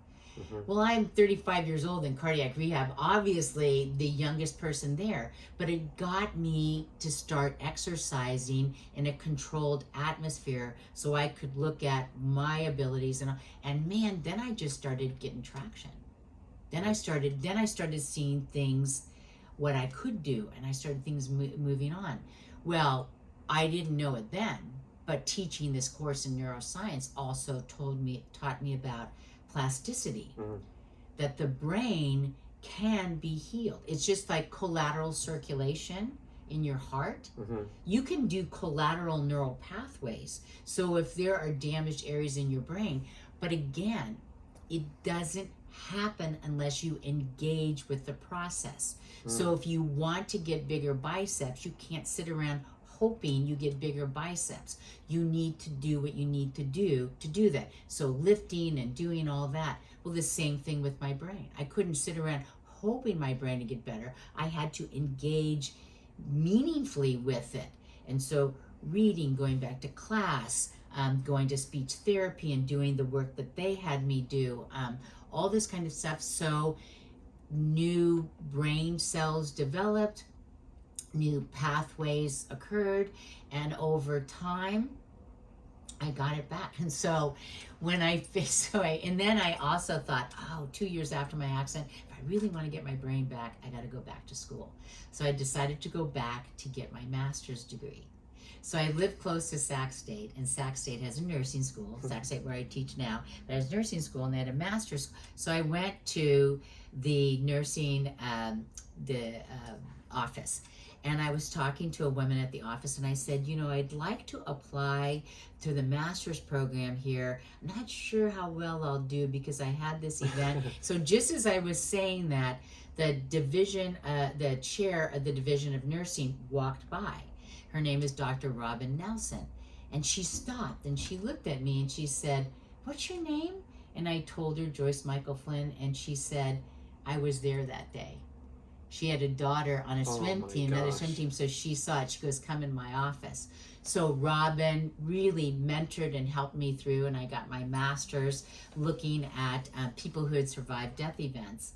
Speaker 1: Well, I'm 35 years old in cardiac rehab, obviously the youngest person there, but it got me to start exercising in a controlled atmosphere so I could look at my abilities and man, then I just started getting traction. Then I started seeing things, what I could do, and I started things moving on. Well, I didn't know it then, but teaching this course in neuroscience also taught me about plasticity, that the brain can be healed. It's just like collateral circulation in your heart. You can do collateral neural pathways. So if there are damaged areas in your brain, but again, it doesn't happen unless you engage with the process. So if you want to get bigger biceps, you can't sit around hoping you get bigger biceps. You need to do what you need to do that. So lifting and doing all that. Well, the same thing with my brain. I couldn't sit around hoping my brain to get better. I had to engage meaningfully with it. And so reading, going back to class, going to speech therapy and doing the work that they had me do, all this kind of stuff. So new brain cells developed, new pathways occurred, and over time I got it back. And so when and then I also thought, 2 years after my accident, if I I really want to get my brain back. I got to go back to school. So I decided to go back to get my master's degree. So I live close to Sac State, and Sac State has a nursing school. Sac State, where I teach now, but has a nursing school, and they had a master's. So I went to the nursing office, and I was talking to a woman at the office, and I said, I'd like to apply to the master's program here. I'm not sure how well I'll do because I had this event. So just as I was saying that, the chair of the division of nursing walked by. Her name is Dr. Robin Nelson. And she stopped and she looked at me and she said, "What's your name?" And I told her Joyce Mikal-Flynn, and she said, "I was there that day." She had a daughter on a swim team, another swim team, so she saw it. She goes, "Come in my office." So Robin really mentored and helped me through, and I got my master's looking at people who had survived death events.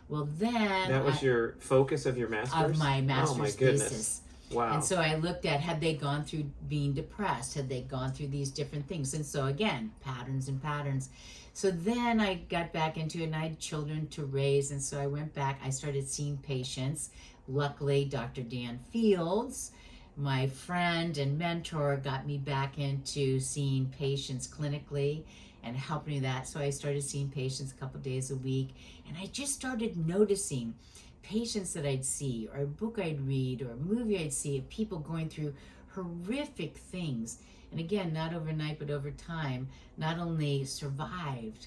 Speaker 1: Well, then...
Speaker 2: That was your focus of your master's?
Speaker 1: Of my master's thesis.
Speaker 2: Wow.
Speaker 1: And so I looked at, had they gone through being depressed? Had they gone through these different things? And so again, patterns and patterns. So then I got back into it, and I had children to raise. And so I went back, I started seeing patients. Luckily, Dr. Dan Fields, my friend and mentor, got me back into seeing patients clinically and helped me with that. So I started seeing patients a couple days a week. And I just started noticing patients that I'd see, or a book I'd read, or a movie I'd see of people going through horrific things. And again, not overnight, but over time, not only survived,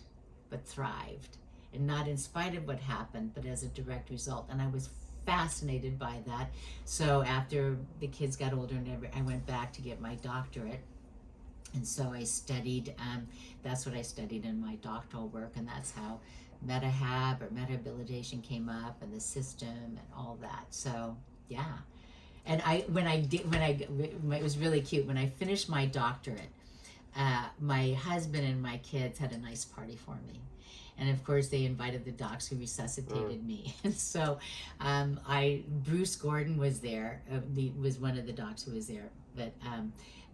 Speaker 1: but thrived. And not in spite of what happened, but as a direct result. And I was fascinated by that. So after the kids got older, I went back to get my doctorate. And so I studied, that's what I studied in my doctoral work, and that's how metahab or metahabilitation came up, and the system and all that. So yeah. And it was really cute. When I finished my doctorate, my husband and my kids had a nice party for me. And of course they invited the docs who resuscitated me. And so Bruce Gordon was there, was one of the docs who was there. But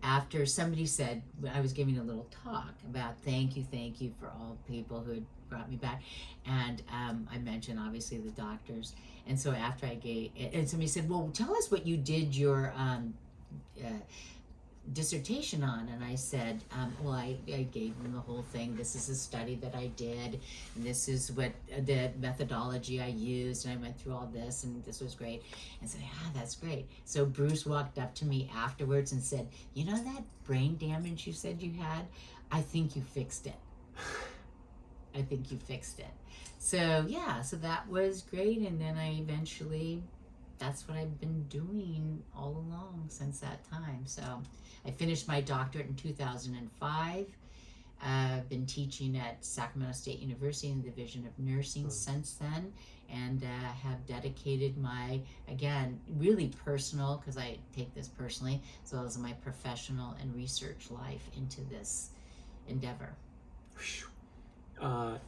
Speaker 1: after somebody said, I was giving a little talk about thank you for all people who had brought me back. And I mentioned obviously the doctors. And so after I gave, and somebody said, "Well, tell us what you did your dissertation on." And I said, well, I gave them the whole thing. This is a study that I did, and this is what the methodology I used, and I went through all this, and this was great. And said, that's great. So Bruce walked up to me afterwards and said, "You know that brain damage you said you had? I think you fixed it." I think you fixed it. So yeah, so that was great. And then I eventually, that's what I've been doing all along since that time. So I finished my doctorate in 2005. I've been teaching at Sacramento State University in the Division of Nursing since then, and have dedicated my, again, really personal, because I take this personally, as well as my professional and research life into this endeavor.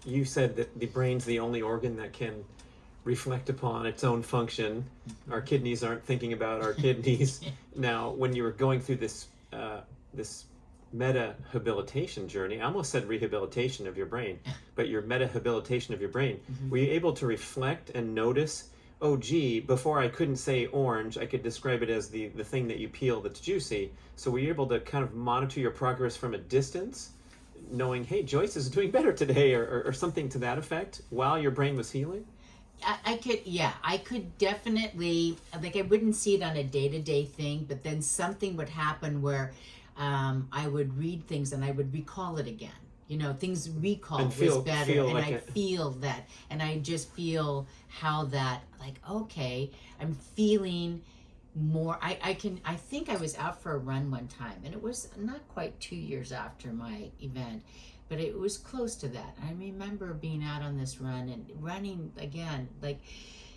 Speaker 2: You said that the brain's the only organ that can reflect upon its own function. Our kidneys aren't thinking about our kidneys. Now, when you were going through this metahabilitation journey, I almost said rehabilitation of your brain, but your metahabilitation of your brain, were you able to reflect and notice, oh gee, before I couldn't say orange, I could describe it as the thing that you peel that's juicy. So were you able to kind of monitor your progress from a distance, knowing, hey, Joyce is doing better today, or something to that effect, while your brain was healing?
Speaker 1: I could definitely, like, I wouldn't see it on a day-to-day thing, but then something would happen where I would read things and I would recall it again. Things recalled was better, and I feel that, and I just feel how that, like, okay, I'm feeling more. I think I was out for a run one time, and it was not quite 2 years after my event, but it was close to that. I remember being out on this run and running again. Like,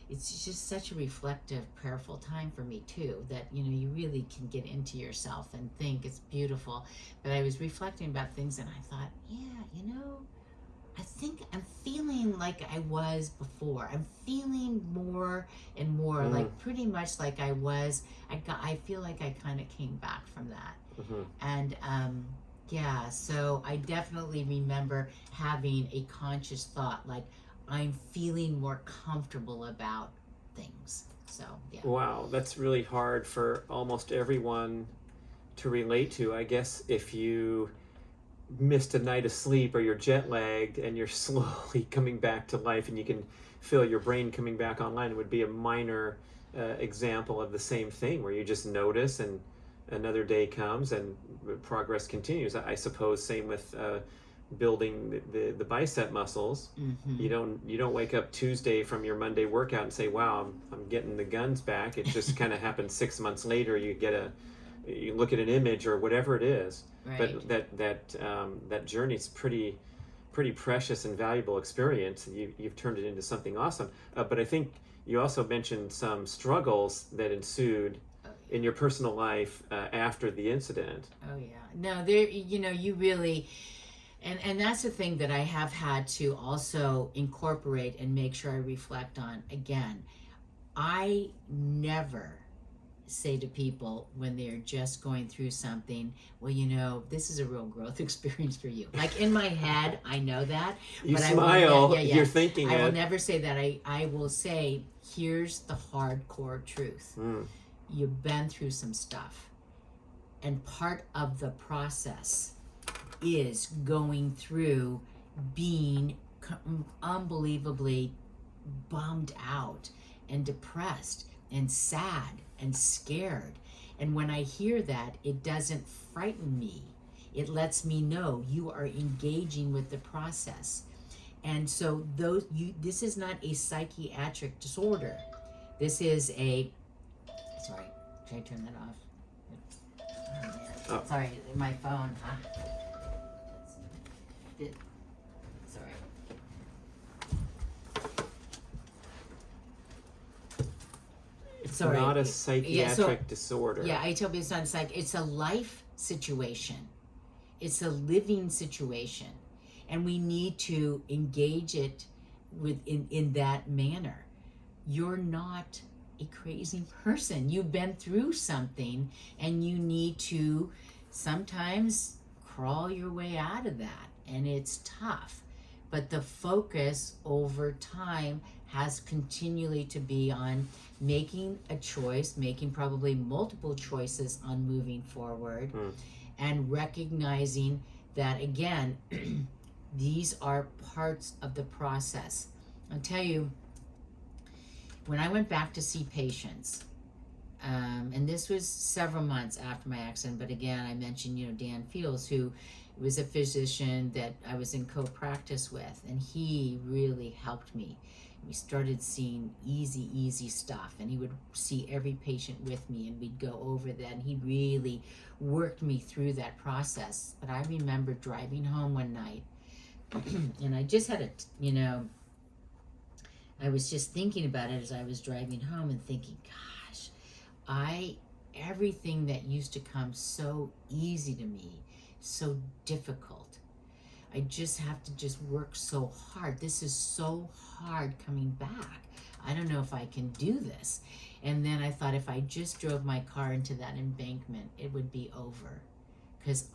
Speaker 1: it's just such a reflective, prayerful time for me too, that, you really can get into yourself and think. It's beautiful. But I was reflecting about things, and I thought, I think I'm feeling like I was before. I'm feeling more and more like pretty much like I was. I feel like I kind of came back from that. And so I definitely remember having a conscious thought like, I'm feeling more comfortable about things. So, yeah.
Speaker 2: Wow, that's really hard for almost everyone to relate to. I guess if you missed a night of sleep or you're jet lagged and you're slowly coming back to life and you can feel your brain coming back online, it would be a minor example of the same thing where you just notice and another day comes and progress continues. I suppose same with building the bicep muscles.
Speaker 1: Mm-hmm.
Speaker 2: You don't wake up Tuesday from your Monday workout and say, wow, I'm getting the guns back. It just kind of happens 6 months later. You look at an image or whatever it is.
Speaker 1: Right.
Speaker 2: But that journey is pretty precious and valuable experience. You've turned it into something awesome. But I think you also mentioned some struggles that ensued in your personal life after the incident.
Speaker 1: Oh yeah. No, there. You really. And that's the thing that I have had to also incorporate and make sure I reflect on. Again, I never say to people when they're just going through something, well, this is a real growth experience for you. Like in my head, I know that.
Speaker 2: You
Speaker 1: but
Speaker 2: smile, you're thinking
Speaker 1: I
Speaker 2: it.
Speaker 1: will never say that. I will say, here's the hardcore truth. You've been through some stuff. And part of the process is going through being unbelievably bummed out and depressed and sad and scared. And when I hear that, it doesn't frighten me. It lets me know you are engaging with the process. And so this is not a psychiatric disorder. This is sorry, should I turn that off? Oh. Sorry, my phone, huh? Sorry.
Speaker 2: It's not a psychiatric disorder.
Speaker 1: Yeah, I tell people it's not it's a life situation. It's a living situation. And we need to engage it in that manner. You're not a crazy person. You've been through something and you need to sometimes crawl your way out of that. And it's tough. But the focus over time has continually to be on making a choice, making probably multiple choices on moving forward, and recognizing that, again, these are parts of the process. I'll tell you, when I went back to see patients, and this was several months after my accident, but again, I mentioned, Dan Fields, who was a physician that I was in co-practice with, and he really helped me. We started seeing easy stuff, and he would see every patient with me, and we'd go over that, and he really worked me through that process. But I remember driving home one night, and I just had I was just thinking about it as I was driving home and thinking, gosh, everything that used to come so easy to me, so difficult. I just have to work so hard. This is so hard coming back. I don't know if I can do this. And then I thought if I just drove my car into that embankment, it would be over. Because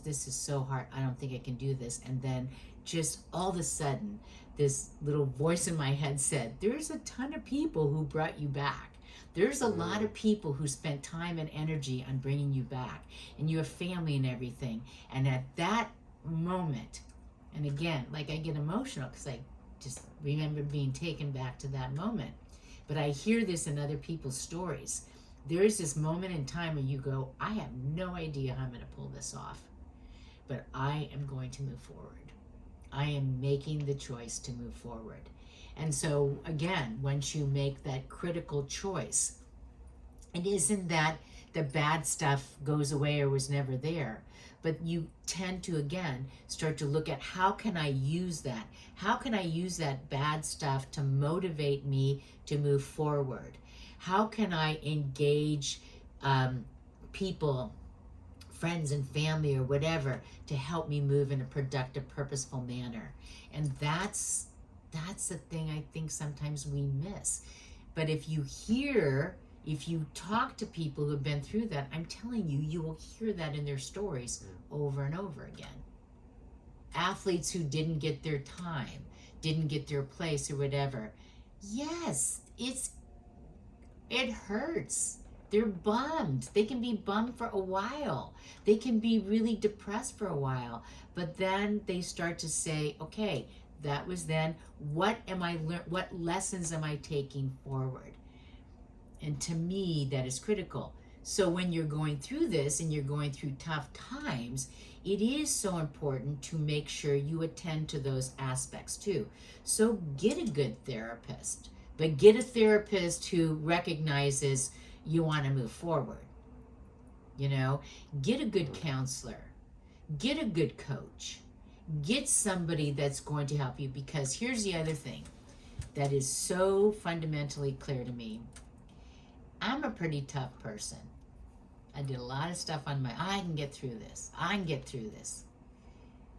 Speaker 1: this is so hard. I don't think I can do this. And then just all of a sudden, this little voice in my head said, there's a ton of people who brought you back. There's a lot of people who spent time and energy on bringing you back, and you have family and everything. And at that moment, and again, like I get emotional because I just remember being taken back to that moment. But I hear this in other people's stories. There is this moment in time where you go, I have no idea how I'm going to pull this off, but I am going to move forward. I am making the choice to move forward. And so again, once you make that critical choice, it isn't that the bad stuff goes away or was never there, but you tend to, again, start to look at how can I use that? How can I use that bad stuff to motivate me to move forward? How can I engage people, friends and family or whatever, to help me move in a productive, purposeful manner? And that's the thing I think sometimes we miss. But if you talk to people who have been through that, I'm telling you, you will hear that in their stories over and over again. athletes who didn't get their time, didn't get their place or whatever. Yes, it hurts. They're bummed. They can be bummed for a while. They can be really depressed for a while. But then they start to say, okay, that was then. What lessons am I taking forward? And to me, that is critical. So when you're going through this and you're going through tough times, it is so important to make sure you attend to those aspects too. So get a good therapist, but get a therapist who recognizes you want to move forward. You know, get a good counselor, get a good coach, get somebody that's going to help you, because here's the other thing that is so fundamentally clear to me. I'm a pretty tough person. I did a lot of stuff on I can get through this. I can get through this.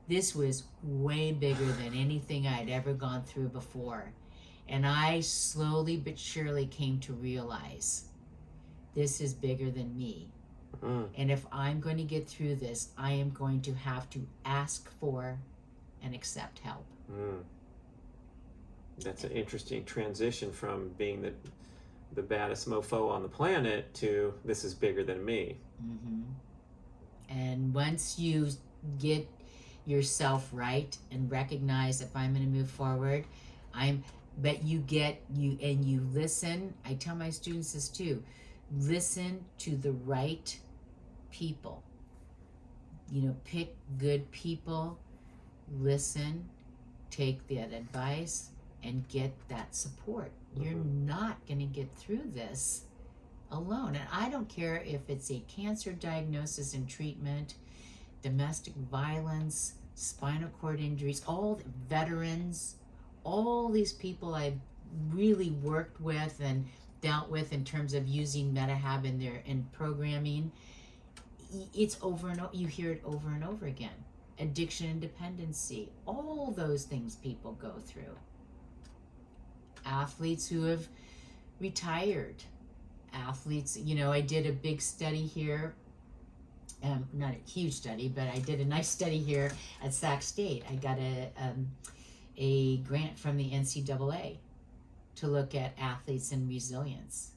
Speaker 1: This was way bigger than anything I'd ever gone through before. And I slowly but surely came to realize this is bigger than me. And if I'm going to get through this, I am going to have to ask for and accept help.
Speaker 2: That's an interesting transition from being the baddest mofo on the planet to this is bigger than me.
Speaker 1: And once you get yourself right and recognize, if I'm going to move forward, but you listen. I tell my students this too. Listen to the right people. You know, pick good people, listen, take that advice, and get that support. You're not going to get through this alone. And I don't care if it's a cancer diagnosis and treatment, domestic violence, spinal cord injuries, all the veterans, all these people I've really worked with and dealt with in terms of using metahab in programming. It's over and over. You hear it over and over again. Addiction and dependency, all those things people go through. Athletes who have retired, athletes, you know, I did a big study here, not a huge study, but I did a nice study here at Sac State. I got a grant from the NCAA to look at athletes and resilience.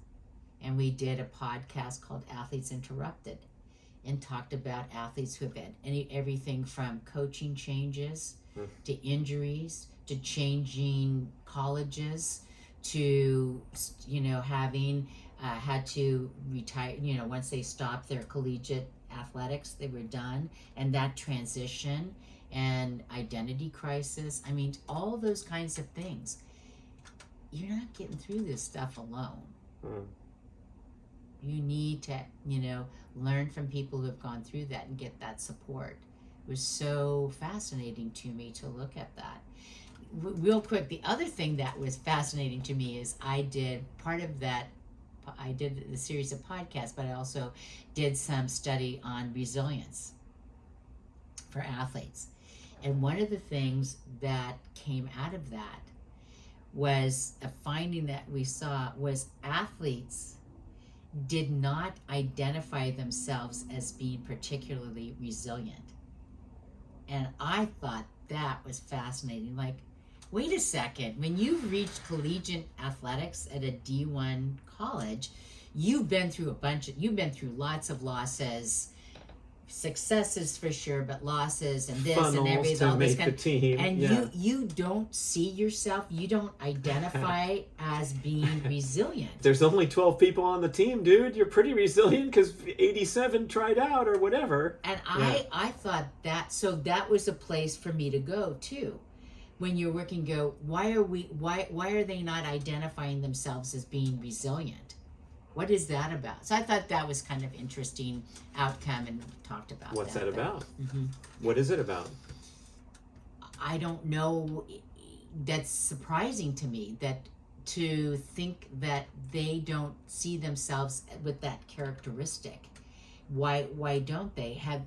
Speaker 1: And we did a podcast called Athletes Interrupted and talked about athletes who have had everything from coaching changes to injuries to changing colleges to, you know, having had to retire, you know, once they stopped their collegiate athletics, they were done, and that transition and identity crisis. I mean, all those kinds of things. You're not getting through this stuff alone. You need to, you know, learn from people who have gone through that and get that support. It was so fascinating to me to look at that. Real quick, the other thing that was fascinating to me is I did a series of podcasts, but I also did some study on resilience for athletes. And one of the things that came out of that was a finding that we saw was athletes did not identify themselves as being particularly resilient. And I thought that was fascinating. Like, wait a second, when you've reached collegiate athletics at a D1 college, you've been through lots of losses, successes for sure, but losses and this
Speaker 2: Funnels
Speaker 1: and everything,
Speaker 2: to
Speaker 1: all this
Speaker 2: make
Speaker 1: kind
Speaker 2: the team.
Speaker 1: and
Speaker 2: Yeah.
Speaker 1: you don't see yourself, you don't identify as being resilient.
Speaker 2: There's only 12 people on the team, dude. You're pretty resilient because 87 tried out or whatever.
Speaker 1: And I thought that was a place for me to go too. When you're working, why are they not identifying themselves as being resilient? What is that about? So I thought that was kind of interesting outcome and talked about.
Speaker 2: What's that about?
Speaker 1: Mm-hmm.
Speaker 2: What is it about?
Speaker 1: I don't know. That's surprising to me, that to think that they don't see themselves with that characteristic. Why don't they have?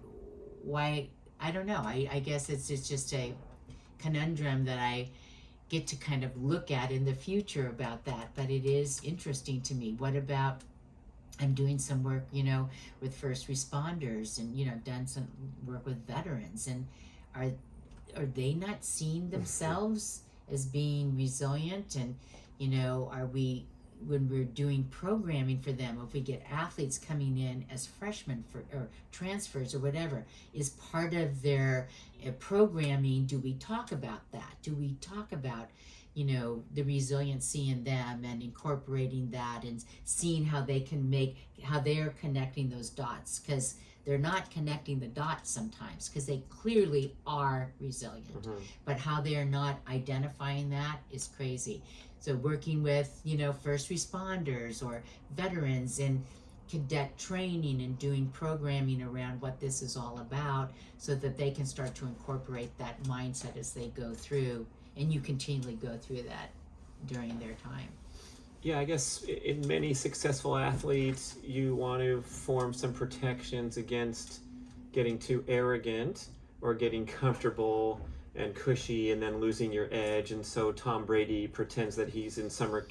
Speaker 1: Why? I don't know. I guess it's just a conundrum that I get to kind of look at in the future about that, but it is interesting to me. What about, I'm doing some work, you know, with first responders and, you know, done some work with veterans, and are they not seeing themselves as being resilient? And are we, when we're doing programming for them, if we get athletes coming in as freshmen or transfers or whatever, is part of their programming, do we talk about that? Do we talk about the resiliency in them and incorporating that and seeing how they are connecting those dots? Because they're not connecting the dots sometimes, because they clearly are resilient, but how they are not identifying that is crazy. So working with first responders or veterans and cadet training and doing programming around what this is all about, so that they can start to incorporate that mindset as they go through, and you continually go through that during their time.
Speaker 2: Yeah, I guess in many successful athletes, you want to form some protections against getting too arrogant or getting comfortable and cushy and then losing your edge. And so Tom Brady pretends that he's in summer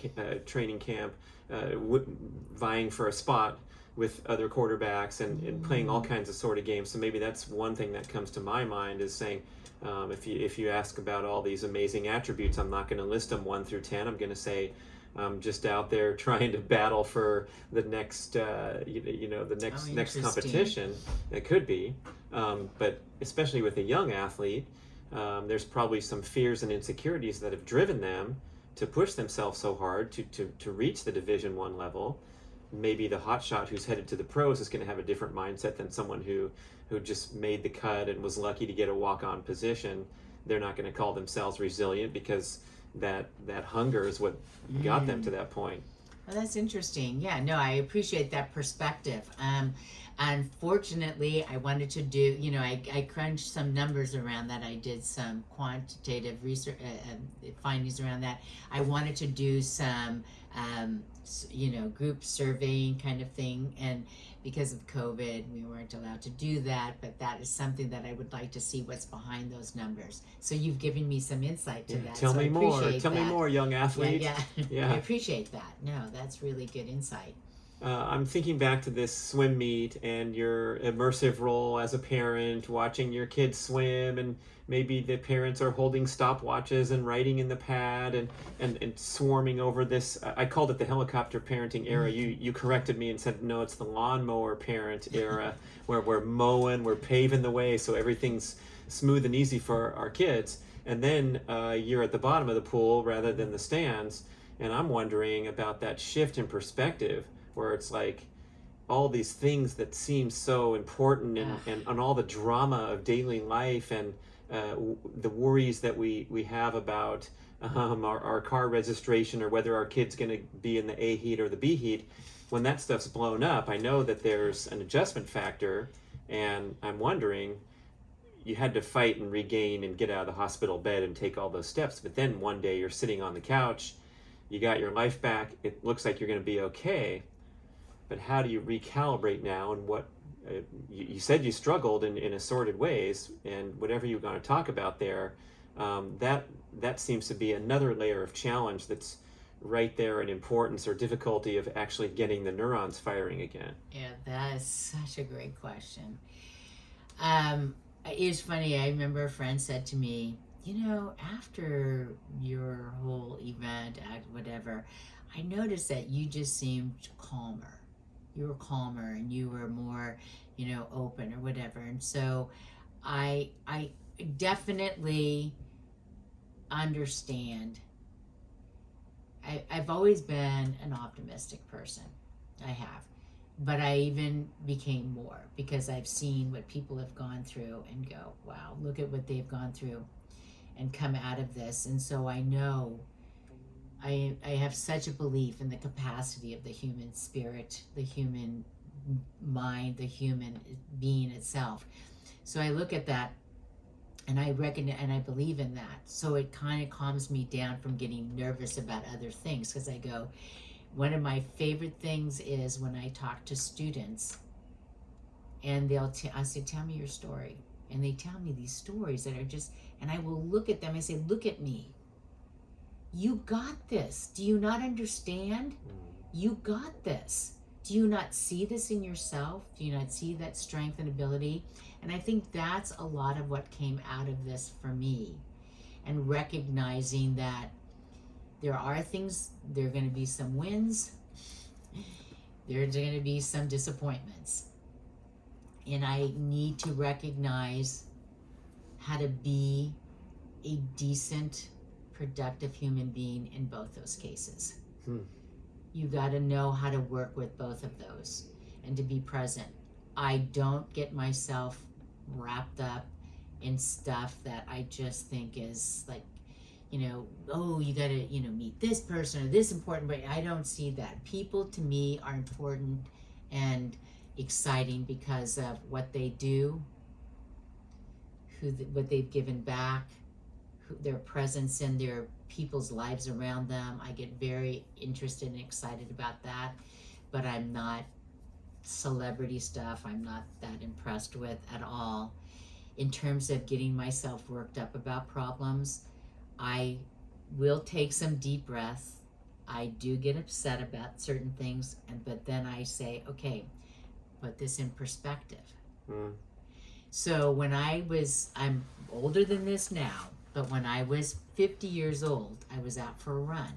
Speaker 2: training camp vying for a spot with other quarterbacks and playing all kinds of sort of games. So maybe that's one thing that comes to my mind, is saying, if you ask about all these amazing attributes, I'm not going to list them 1 through 10. I'm going to say I'm just out there trying to battle for the next next competition. It could be, but especially with a young athlete, there's probably some fears and insecurities that have driven them to push themselves so hard to reach the Division I level. Maybe the hotshot who's headed to the pros is going to have a different mindset than someone who just made the cut and was lucky to get a walk-on position. They're not going to call themselves resilient, because that hunger is what got them to that point.
Speaker 1: Well, that's interesting. Yeah, no, I appreciate that perspective. Unfortunately, I wanted to do, I crunched some numbers around that. I did some quantitative research findings around that. I wanted to do some, group surveying kind of thing, and because of COVID, we weren't allowed to do that, but that is something that I would like to see what's behind those numbers. So you've given me some insight to that.
Speaker 2: Tell me more. Tell me more, young athlete.
Speaker 1: Yeah. I appreciate that. No, that's really good insight.
Speaker 2: I'm thinking back to this swim meet and your immersive role as a parent, watching your kids swim, and maybe the parents are holding stopwatches and writing in the pad and swarming over this. I called it the helicopter parenting era. You corrected me and said, no, it's the lawnmower parent era, where we're mowing, we're paving the way so everything's smooth and easy for our kids. And then you're at the bottom of the pool rather than the stands. And I'm wondering about that shift in perspective, where it's like all these things that seem so important and all the drama of daily life and the worries that we have about our car registration, or whether our kid's going to be in the A heat or the B heat. When that stuff's blown up, I know that there's an adjustment factor, and I'm wondering, you had to fight and regain and get out of the hospital bed and take all those steps, but then one day you're sitting on the couch, you got your life back, it looks like you're going to be okay. But how do you recalibrate now? And what you said you struggled in assorted ways, and whatever you're going to talk about there, that seems to be another layer of challenge that's right there in importance or difficulty of actually getting the neurons firing again.
Speaker 1: Yeah, that is such a great question. It's funny, I remember a friend said to me, after your whole event, whatever, I noticed that you just seemed calmer. You were calmer and you were more, open or whatever. And so I definitely understand. I've always been an optimistic person. I have. But I even became more, because I've seen what people have gone through and go, wow, look at what they've gone through and come out of this. And so I know I have such a belief in the capacity of the human spirit, the human mind, the human being itself. So I look at that and I recognize and I believe in that. So it kind of calms me down from getting nervous about other things, because I go, one of my favorite things is when I talk to students and I say, tell me your story. And they tell me these stories that are just, and I will look at them and say, look at me. You got this. Do you not understand? You got this. Do you not see this in yourself? Do you not see that strength and ability? And I think that's a lot of what came out of this for me, and recognizing that there are things, there are going to be some wins, there's going to be some disappointments. And I need to recognize how to be a decent, productive human being in both those cases. You got to know how to work with both of those and to be present. I don't get myself wrapped up in stuff that I just think is like, oh, you got to, meet this person or this important, but I don't see that. People to me are important and exciting because of what they do, what they've given back, their presence in their people's lives around them. I get very interested and excited about that, but I'm not celebrity stuff. I'm not that impressed with at all. In terms of getting myself worked up about problems, I will take some deep breaths. I do get upset about certain things, but then I say, okay, put this in perspective. So when I'm older than this now, but when I was 50 years old, I was out for a run.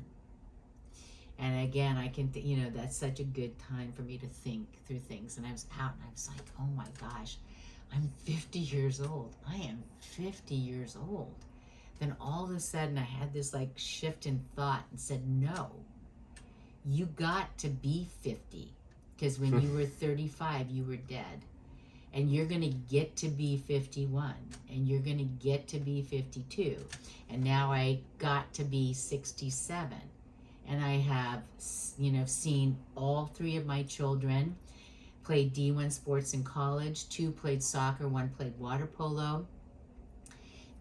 Speaker 1: And again, I can, that's such a good time for me to think through things. And I was out and I was like, oh my gosh, I'm 50 years old. I am 50 years old. Then all of a sudden I had this like shift in thought and said, no, you got to be 50. Because when you were 35, you were dead. And you're going to get to be 51. And you're going to get to be 52. And now I got to be 67. And I have, seen all three of my children play D1 sports in college. 2 played soccer, 1 played water polo.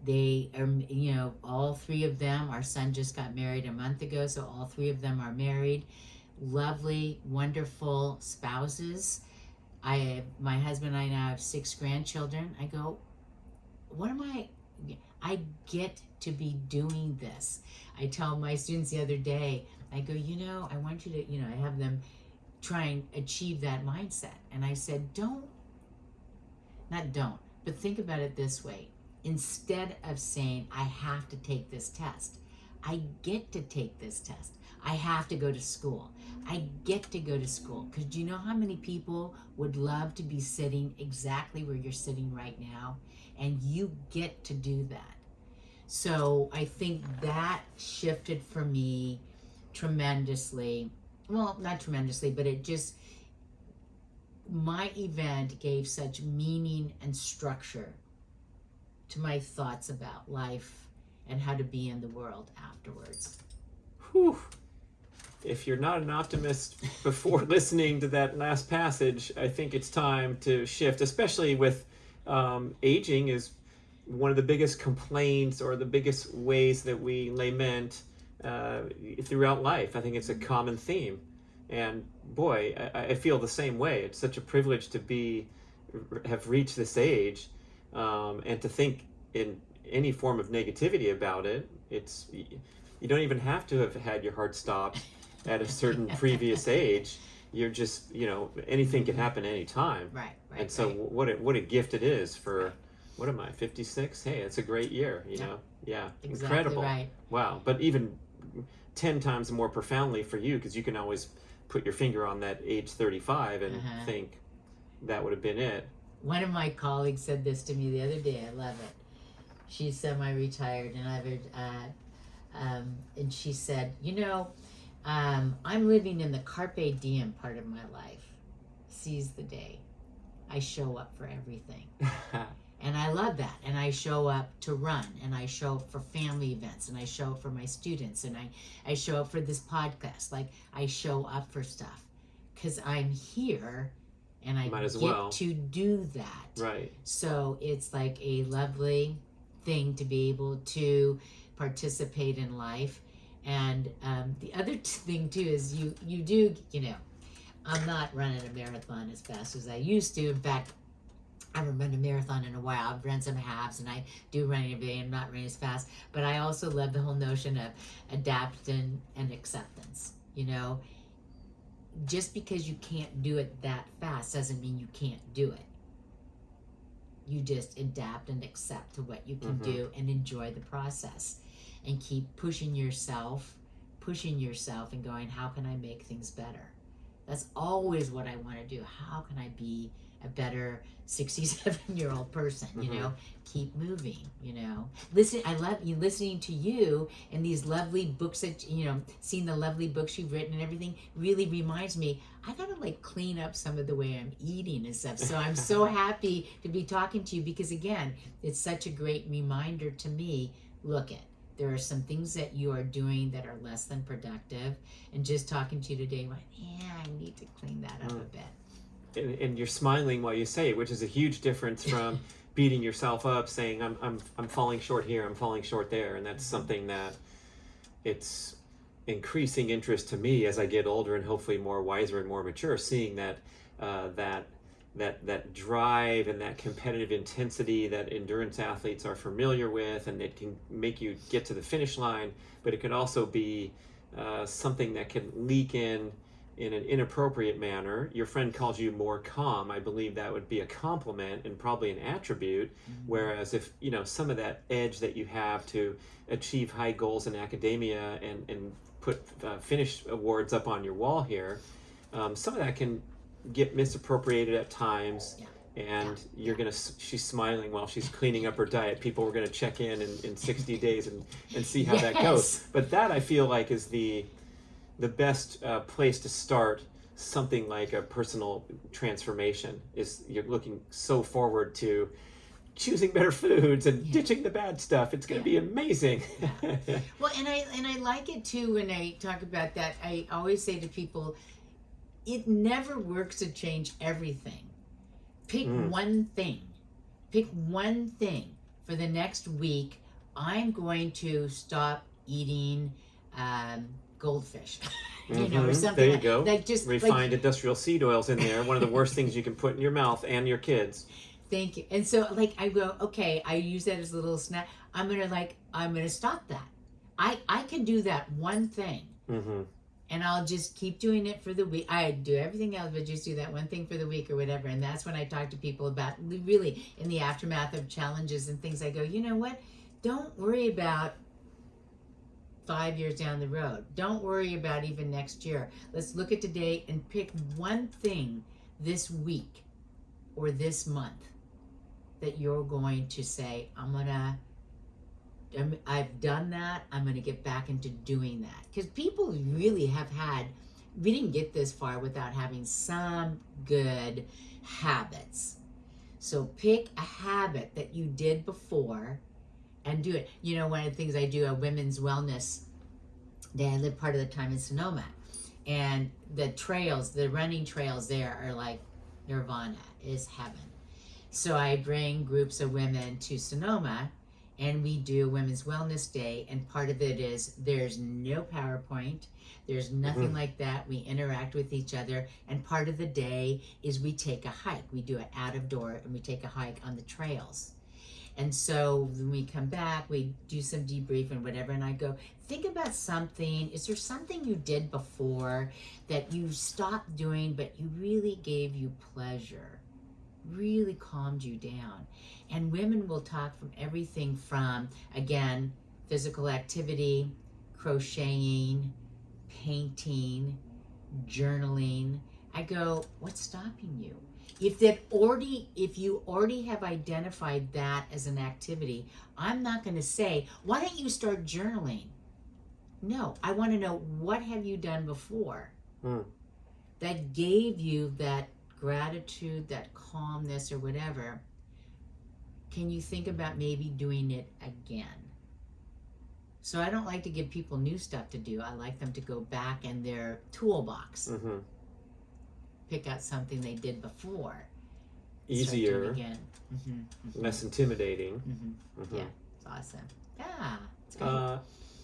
Speaker 1: They are, all 3 of them, our son just got married a month ago, so all 3 of them are married. Lovely, wonderful spouses. My husband and I now have 6 grandchildren. I go, I get to be doing this. I tell my students the other day, I go, I want you to, I have them try and achieve that mindset. And I said, but think about it this way. Instead of saying, I have to take this test, I get to take this test. I have to go to school. I get to go to school. Because do you know how many people would love to be sitting exactly where you're sitting right now? And you get to do that. So I think that shifted for me tremendously. Well, not tremendously, but my event gave such meaning and structure to my thoughts about life and how to be in the world afterwards.
Speaker 2: Whew. If you're not an optimist before listening to that last passage, I think it's time to shift, especially with aging is one of the biggest complaints or the biggest ways that we lament throughout life. I think it's a common theme. And boy, I feel the same way. It's such a privilege to have reached this age, and to think in any form of negativity about it. You don't even have to have had your heart stopped at a certain previous age. You're just, anything can happen anytime.
Speaker 1: Right.
Speaker 2: And so what a gift it is for, what am I, 56? Hey, it's a great year, Yeah,
Speaker 1: exactly
Speaker 2: incredible.
Speaker 1: Right.
Speaker 2: Wow. But even 10 times more profoundly for you, because you can always put your finger on that age 35 and think that would have been it.
Speaker 1: One of my colleagues said this to me the other day. I love it. She's semi-retired, and she said, I'm living in the carpe diem part of my life. Seize the day. I show up for everything. And I love that. And I show up to run, and I show up for family events, and I show up for my students, and I show up for this podcast. Like, I show up for stuff because I'm here and I get to do that.
Speaker 2: Right.
Speaker 1: So it's like a lovely thing to be able to participate in life. And the other thing too is you do, I'm not running a marathon as fast as I used to. In fact, I haven't run a marathon in a while. I've run some halves, and I do running a day. I'm not running as fast, but I also love the whole notion of adaptation and acceptance. Just because you can't do it that fast doesn't mean you can't do it. You just adapt and accept to what you can do and enjoy the process and keep pushing yourself and going, how can I make things better? That's always what I want to do. How can I be a better 67-year-old person? You know, keep moving, you know. Listen, I love you listening to you and these lovely books that, you know, seeing the lovely books you've written and everything really reminds me, I gotta like clean up some of the way I'm eating and stuff. So I'm so happy to be talking to you because again, it's such a great reminder to me, look at, there are some things that you are doing that are less than productive. And just talking to you today, I'm like, yeah, I need to clean that up a bit.
Speaker 2: And you're smiling while you say it, which is a huge difference from beating yourself up, saying I'm falling short here, I'm falling short there, and that's something that it's increasing interest to me as I get older and hopefully more wiser and more mature, seeing that that drive and that competitive intensity that endurance athletes are familiar with, and it can make you get to the finish line, but it could also be something that can leak in an inappropriate manner. Your friend calls you more calm. I believe that would be a compliment and probably an attribute. Whereas if, you know, some of that edge that you have to achieve high goals in academia and put finish awards up on your wall here, some of that can get misappropriated at times. And you're gonna, she's smiling while she's cleaning up her diet. People are gonna check in 60 days and see how that goes. But that I feel like is the best place to start something like a personal transformation. Is you're looking so forward to choosing better foods and ditching the bad stuff. It's going to be amazing.
Speaker 1: Well, and I like it too when I talk about that. I always say to people, it never works to change everything. Pick one thing. Pick one thing for the next week. I'm going to stop eating goldfish, you know, or something.
Speaker 2: There you go.
Speaker 1: Like just
Speaker 2: refined industrial seed oils in there. One of the worst things you can put in your mouth and your kids.
Speaker 1: Thank you. And so like I go, okay, I use that as a little snack. I'm gonna stop that. I can do that one thing. And I'll just keep doing it for the week. I do everything else, but just do that one thing for the week or whatever. And that's when I talk to people about really in the aftermath of challenges and things. I go, you know what? Don't worry about 5 years down the road. Don't worry about even next year. Let's look at today and pick one thing this week or this month that you're going to say, I've done that. I'm going to get back into doing that. Because people really we didn't get this far without having some good habits. So pick a habit that you did before and do it. You know, one of the things I do, a women's wellness day, I live part of the time in Sonoma. And the trails, the running trails there are like nirvana, is heaven. So I bring groups of women to Sonoma and we do Women's Wellness Day, and part of it is there's no PowerPoint, there's nothing like that. We interact with each other, and part of the day is we take a hike. We do it out of door, and we take a hike on the trails. And so when we come back, we do some debrief and whatever, and I go, think about something. Is there something you did before that you stopped doing, but you really gave you pleasure, really calmed you down? And women will talk from everything from, again, physical activity, crocheting, painting, journaling. I go, what's stopping you? If you already have identified that as an activity, I'm not going to say, why don't you start journaling? No, I want to know, what have you done before that gave you that gratitude, that calmness or whatever? Can you think about maybe doing it again? So I don't like to give people new stuff to do. I like them to go back in their toolbox, pick out something they did before.
Speaker 2: Easier, less intimidating.
Speaker 1: Yeah, it's awesome. Yeah, it's great.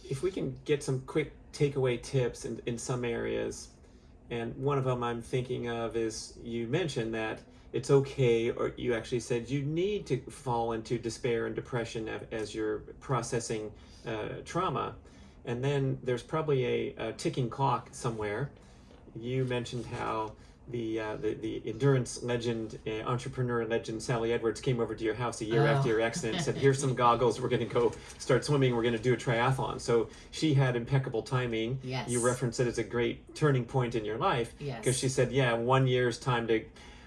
Speaker 2: If we can get some quick takeaway tips in some areas, and one of them I'm thinking of is, you mentioned that it's okay, or you actually said you need to fall into despair and depression as you're processing trauma. And then there's probably a ticking clock somewhere. You mentioned how the endurance legend, entrepreneur legend Sally Edwards came over to your house a year after your accident and said, here's some goggles, we're going to go start swimming, we're going to do a triathlon. So she had impeccable timing.
Speaker 1: Yes.
Speaker 2: You reference it as a great turning point in your life.
Speaker 1: Yes.
Speaker 2: Because she said, 1 year's time to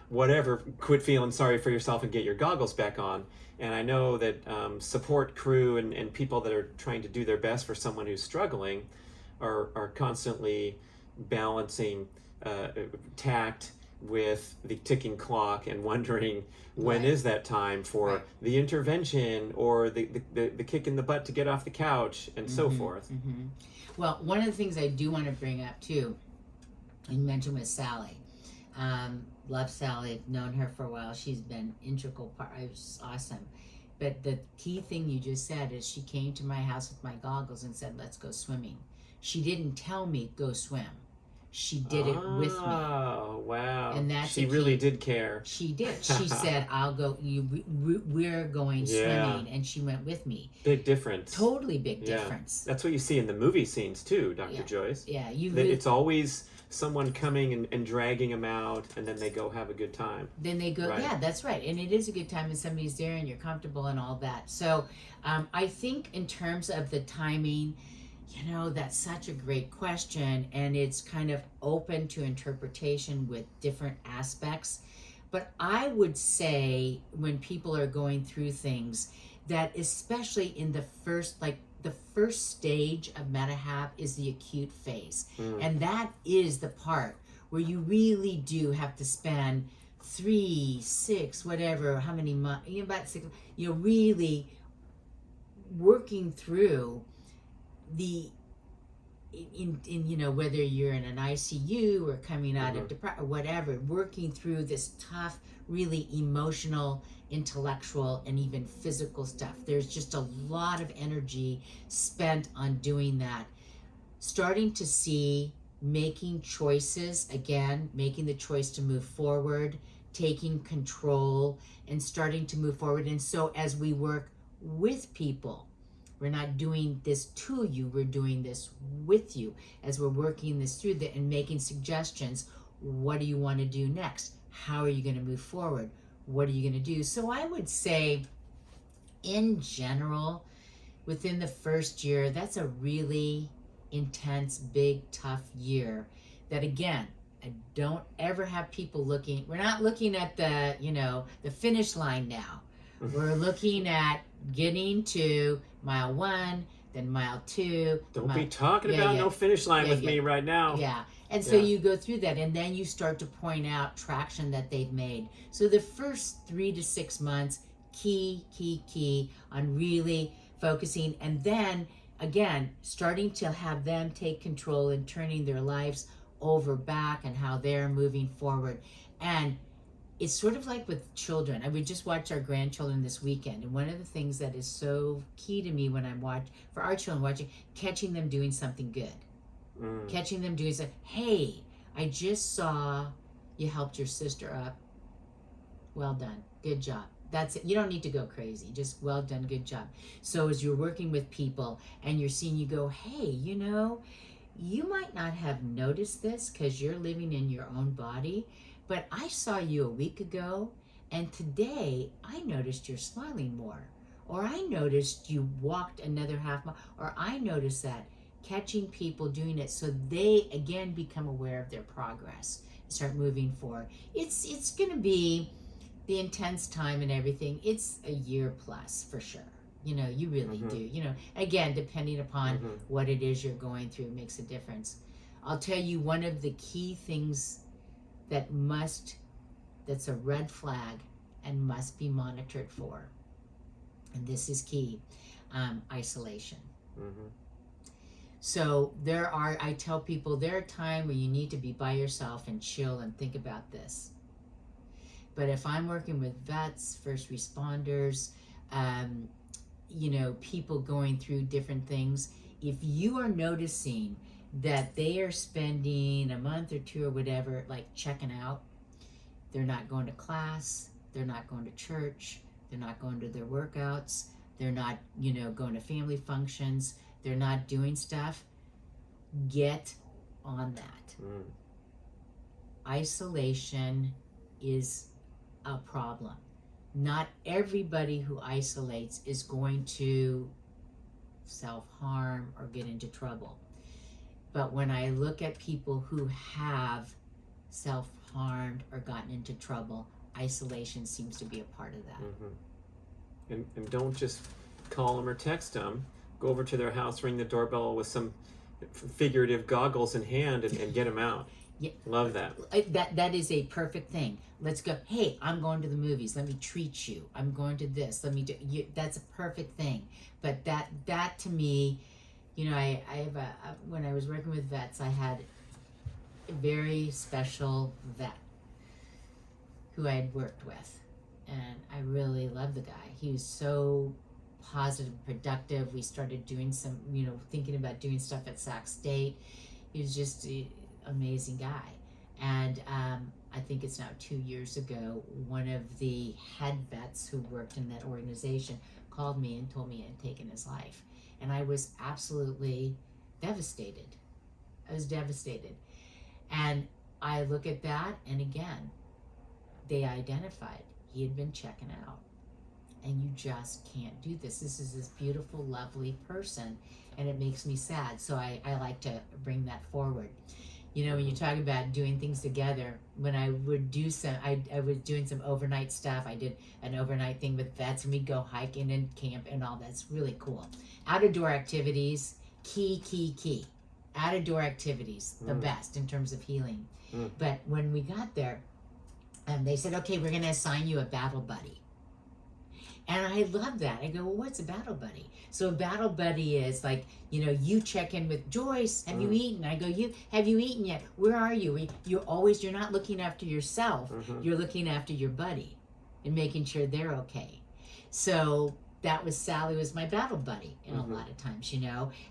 Speaker 2: whatever, quit feeling sorry for yourself and get your goggles back on. And I know that support crew and people that are trying to do their best for someone who's struggling are constantly balancing tact with the ticking clock and wondering when is that time for the intervention or the kick in the butt to get off the couch and so forth.
Speaker 1: Well, one of the things I do want to bring up too, you mentioned with Sally. Love Sally, I've known her for a while. She's been integral part. It was awesome. But the key thing you just said is she came to my house with my goggles and said, let's go swimming. She didn't tell me go swim. She did it with me.
Speaker 2: Oh, wow.
Speaker 1: And that's
Speaker 2: she really did care.
Speaker 1: She did. She said, I'll go, we're going swimming. And she went with me.
Speaker 2: Big difference.
Speaker 1: Totally big difference.
Speaker 2: That's what you see in the movie scenes too, Dr. Joyce.
Speaker 1: Yeah.
Speaker 2: It's always someone coming and dragging them out, and then they go have a good time.
Speaker 1: Then they go, that's right. And it is a good time when somebody's there and you're comfortable and all that. So I think in terms of the timing, that's such a great question, and it's kind of open to interpretation with different aspects. But I would say when people are going through things, that especially in the first stage of metahab is the acute phase. And that is the part where you really do have to spend 3, 6, whatever, how many months, about 6, really working through the whether you're in an ICU or coming out of depression or whatever, working through this tough, really emotional, intellectual, and even physical stuff. There's just a lot of energy spent on doing that. Starting to see, making choices, again, making the choice to move forward, taking control, and starting to move forward. And so as we work with people, we're not doing this to you, we're doing this with you as we're working this through and making suggestions. What do you want to do next? How are you going to move forward? What are you going to do? So I would say, in general, within the first year, that's a really intense, big, tough year that, again, I don't ever have people looking. We're not looking at the finish line now. We're looking at getting to mile 1, then mile 2.
Speaker 2: Don't be talking about no finish line with me right now.
Speaker 1: Yeah. And so you go through that, and then you start to point out traction that they've made. So the first 3 to 6 months, key on really focusing. And then, again, starting to have them take control and turning their lives over back and how they're moving forward. And it's sort of like with children. I would just watch our grandchildren this weekend, and one of the things that is so key to me when I'm for our children, catching them doing something good. Catching them doing something. Hey, I just saw you helped your sister up. Well done. Good job. That's it. You don't need to go crazy. Just well done. Good job. So as you're working with people and you're seeing, you go, hey, you might not have noticed this because you're living in your own body, but I saw you a week ago, and today I noticed you're smiling more, or I noticed you walked another half mile, or I noticed that. Catching people doing it so they, again, become aware of their progress and start moving forward. It's going to be the intense time and everything. It's a year plus for sure. You really do. Again, depending upon what it is you're going through, makes a difference. I'll tell you one of the key things that's a red flag and must be monitored for, and this is key, isolation. So I tell people there are times where you need to be by yourself and chill and think about this. But if I'm working with vets, first responders, people going through different things, if you are noticing that they are spending a month or 2 or whatever, like checking out, they're not going to class, they're not going to church, they're not going to their workouts, they're not, going to family functions, they're not doing stuff, get on that. isolation is a problem. Not everybody who isolates is going to self-harm or get into trouble. But when I look at people who have self-harmed or gotten into trouble, isolation seems to be a part of that.
Speaker 2: Mm-hmm. And don't just call them or text them. Go over to their house, ring the doorbell with some figurative goggles in hand, and get them out.
Speaker 1: Yeah.
Speaker 2: Love that.
Speaker 1: That is a perfect thing. Let's go. Hey, I'm going to the movies. Let me treat you. I'm going to this. Let me do. That's a perfect thing. But that to me, I have when I was working with vets, I had a very special vet who I had worked with, and I really loved the guy. He was so positive, productive. We started doing some, thinking about doing stuff at Sac State. He was just amazing guy. And I think it's now 2 years ago, one of the head vets who worked in that organization called me and told me he had taken his life. And I was absolutely devastated. I was devastated. And I look at that, and again, they identified he had been checking out. And you just can't do this. This is this beautiful, lovely person, and it makes me sad. So I like to bring that forward. When you talk about doing things together, when I would do I was doing some overnight stuff. I did an overnight thing with vets, and we'd go hiking and camp and all. That's really cool. Out-of-door activities, key. Out-of-door activities, the best in terms of healing. But when we got there, they said, okay, we're going to assign you a battle buddy. And I love that. I go, well, what's a battle buddy? So a battle buddy is like, you check in with Joyce. Have you eaten? I go, have you eaten yet? Where are you? You're not looking after yourself. You're looking after your buddy and making sure they're okay. So Sally was my battle buddy in a lot of times,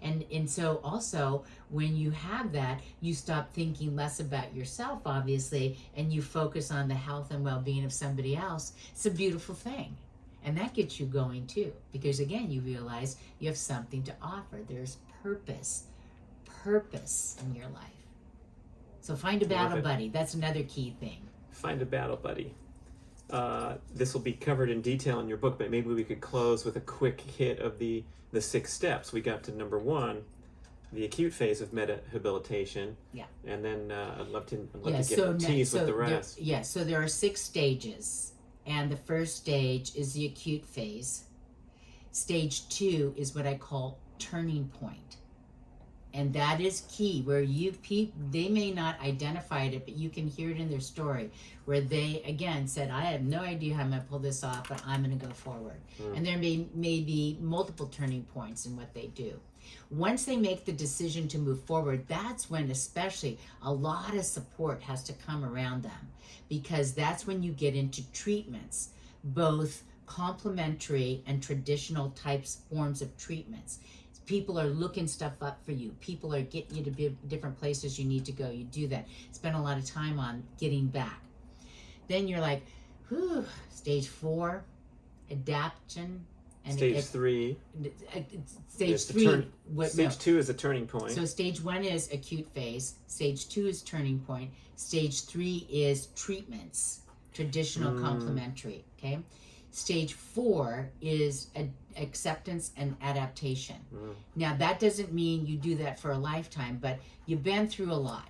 Speaker 1: And so also when you have that, you stop thinking less about yourself, obviously, and you focus on the health and well-being of somebody else. It's a beautiful thing. And that gets you going too, because again, you realize you have something to offer. There's purpose in your life. So find a battle buddy. That's another key thing.
Speaker 2: Find a battle buddy. This will be covered in detail in your book, but maybe we could close with a quick hit of the 6 steps. We got to number 1, the acute phase of metahabilitation. Yeah. And then I'd love to get teased with the rest.
Speaker 1: So there are 6 stages. And the first stage is the acute phase. Stage 2 is what I call turning point. And that is key, where they may not identify it, but you can hear it in their story, where they, again, said, I have no idea how I'm going to pull this off, but I'm going to go forward. And there may be multiple turning points in what they do. Once they make the decision to move forward, that's when especially a lot of support has to come around them, because that's when you get into treatments, both complementary and traditional forms of treatments. People are looking stuff up for you. People are getting you to different places you need to go. You do that. Spend a lot of time on getting back. Then you're like, whew, stage 4, adaptation. And
Speaker 2: stage 3.
Speaker 1: Stage 3.
Speaker 2: Stage 2 is a turning point.
Speaker 1: So stage 1 is acute phase. Stage 2 is turning point. Stage 3 is treatments, traditional complementary. Okay. Stage 4 is acceptance and adaptation. Now that doesn't mean you do that for a lifetime, but you've been through a lot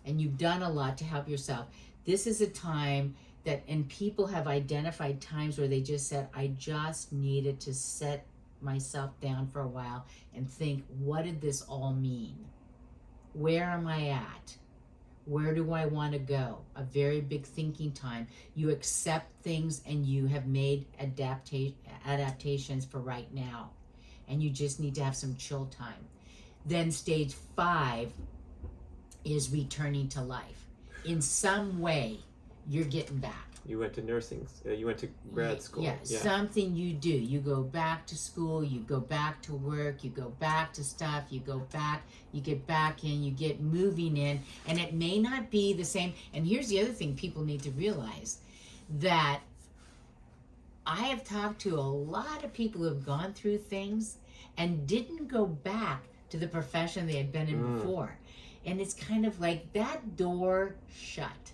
Speaker 1: and you've done a lot to help yourself. This is a time and people have identified times where they just said, I just needed to set myself down for a while and think, what did this all mean? Where am I at? Where do I want to go? A very big thinking time. You accept things and you have made adaptations for right now. And you just need to have some chill time. Then stage 5 is returning to life. In some way, you're getting back.
Speaker 2: You went to nursing, you went to grad school.
Speaker 1: Yeah, something you do. You go back to school, you go back to work, you go back to stuff, you go back, you get back in, you get moving in, and it may not be the same. And here's the other thing people need to realize, that I have talked to a lot of people who have gone through things and didn't go back to the profession they had been in before. And it's kind of like that door shut.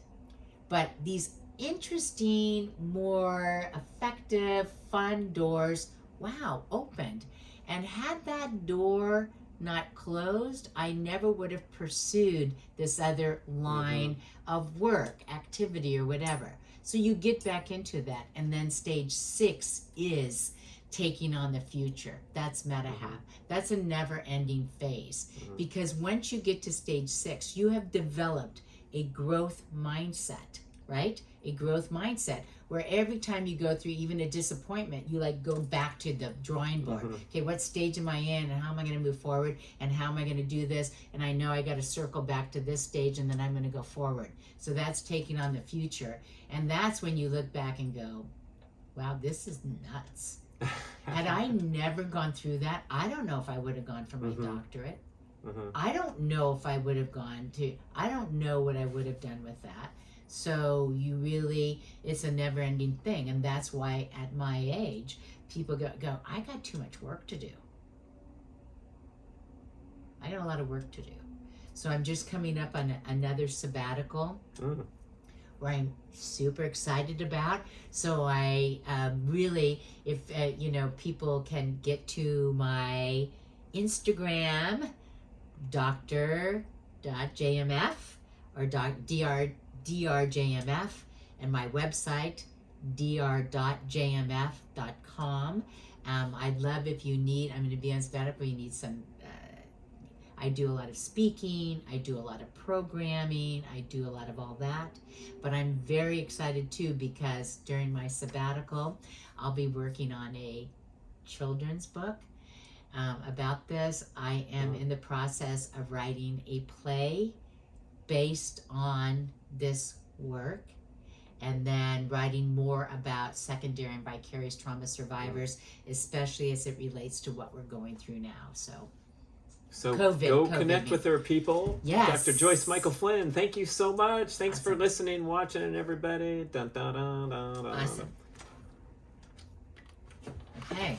Speaker 1: But these interesting, more effective, fun doors, wow, opened. And had that door not closed, I never would have pursued this other line of work, activity, or whatever. So you get back into that. And then stage 6 is taking on the future. That's metahab. That's a never-ending phase. Because once you get to stage 6, you have developed a growth mindset, right? A growth mindset where every time you go through even a disappointment, you like go back to the drawing board. Okay, what stage am I in, and how am I going to move forward, and how am I going to do this? And I know I got to circle back to this stage, and then I'm going to go forward. So that's taking on the future. And that's when you look back and go, wow, this is nuts. Had I never gone through that, I don't know if I would have gone for my doctorate. I don't know if I would have I don't know what I would have done with that. So it's a never-ending thing. And that's why at my age, people go, I got too much work to do. I got a lot of work to do. So I'm just coming up on another sabbatical where I'm super excited about. So I really, if people can get to my Instagram, dr.jmf or drjmf, and my website, dr.jmf.com. I'd love if you need, I'm going to be on sabbatical, you need some, I do a lot of speaking, I do a lot of programming, I do a lot of all that. But I'm very excited too because during my sabbatical, I'll be working on a children's book about this. I am in the process of writing a play based on this work, and then writing more about secondary and vicarious trauma survivors, especially as it relates to what we're going through now. So
Speaker 2: go connect with her, people.
Speaker 1: Yes.
Speaker 2: Dr. Joyce Mikal-Flynn, thank you so much. Thanks for listening, watching, everybody. Dun, dun, dun, dun, dun.
Speaker 1: Awesome. Okay.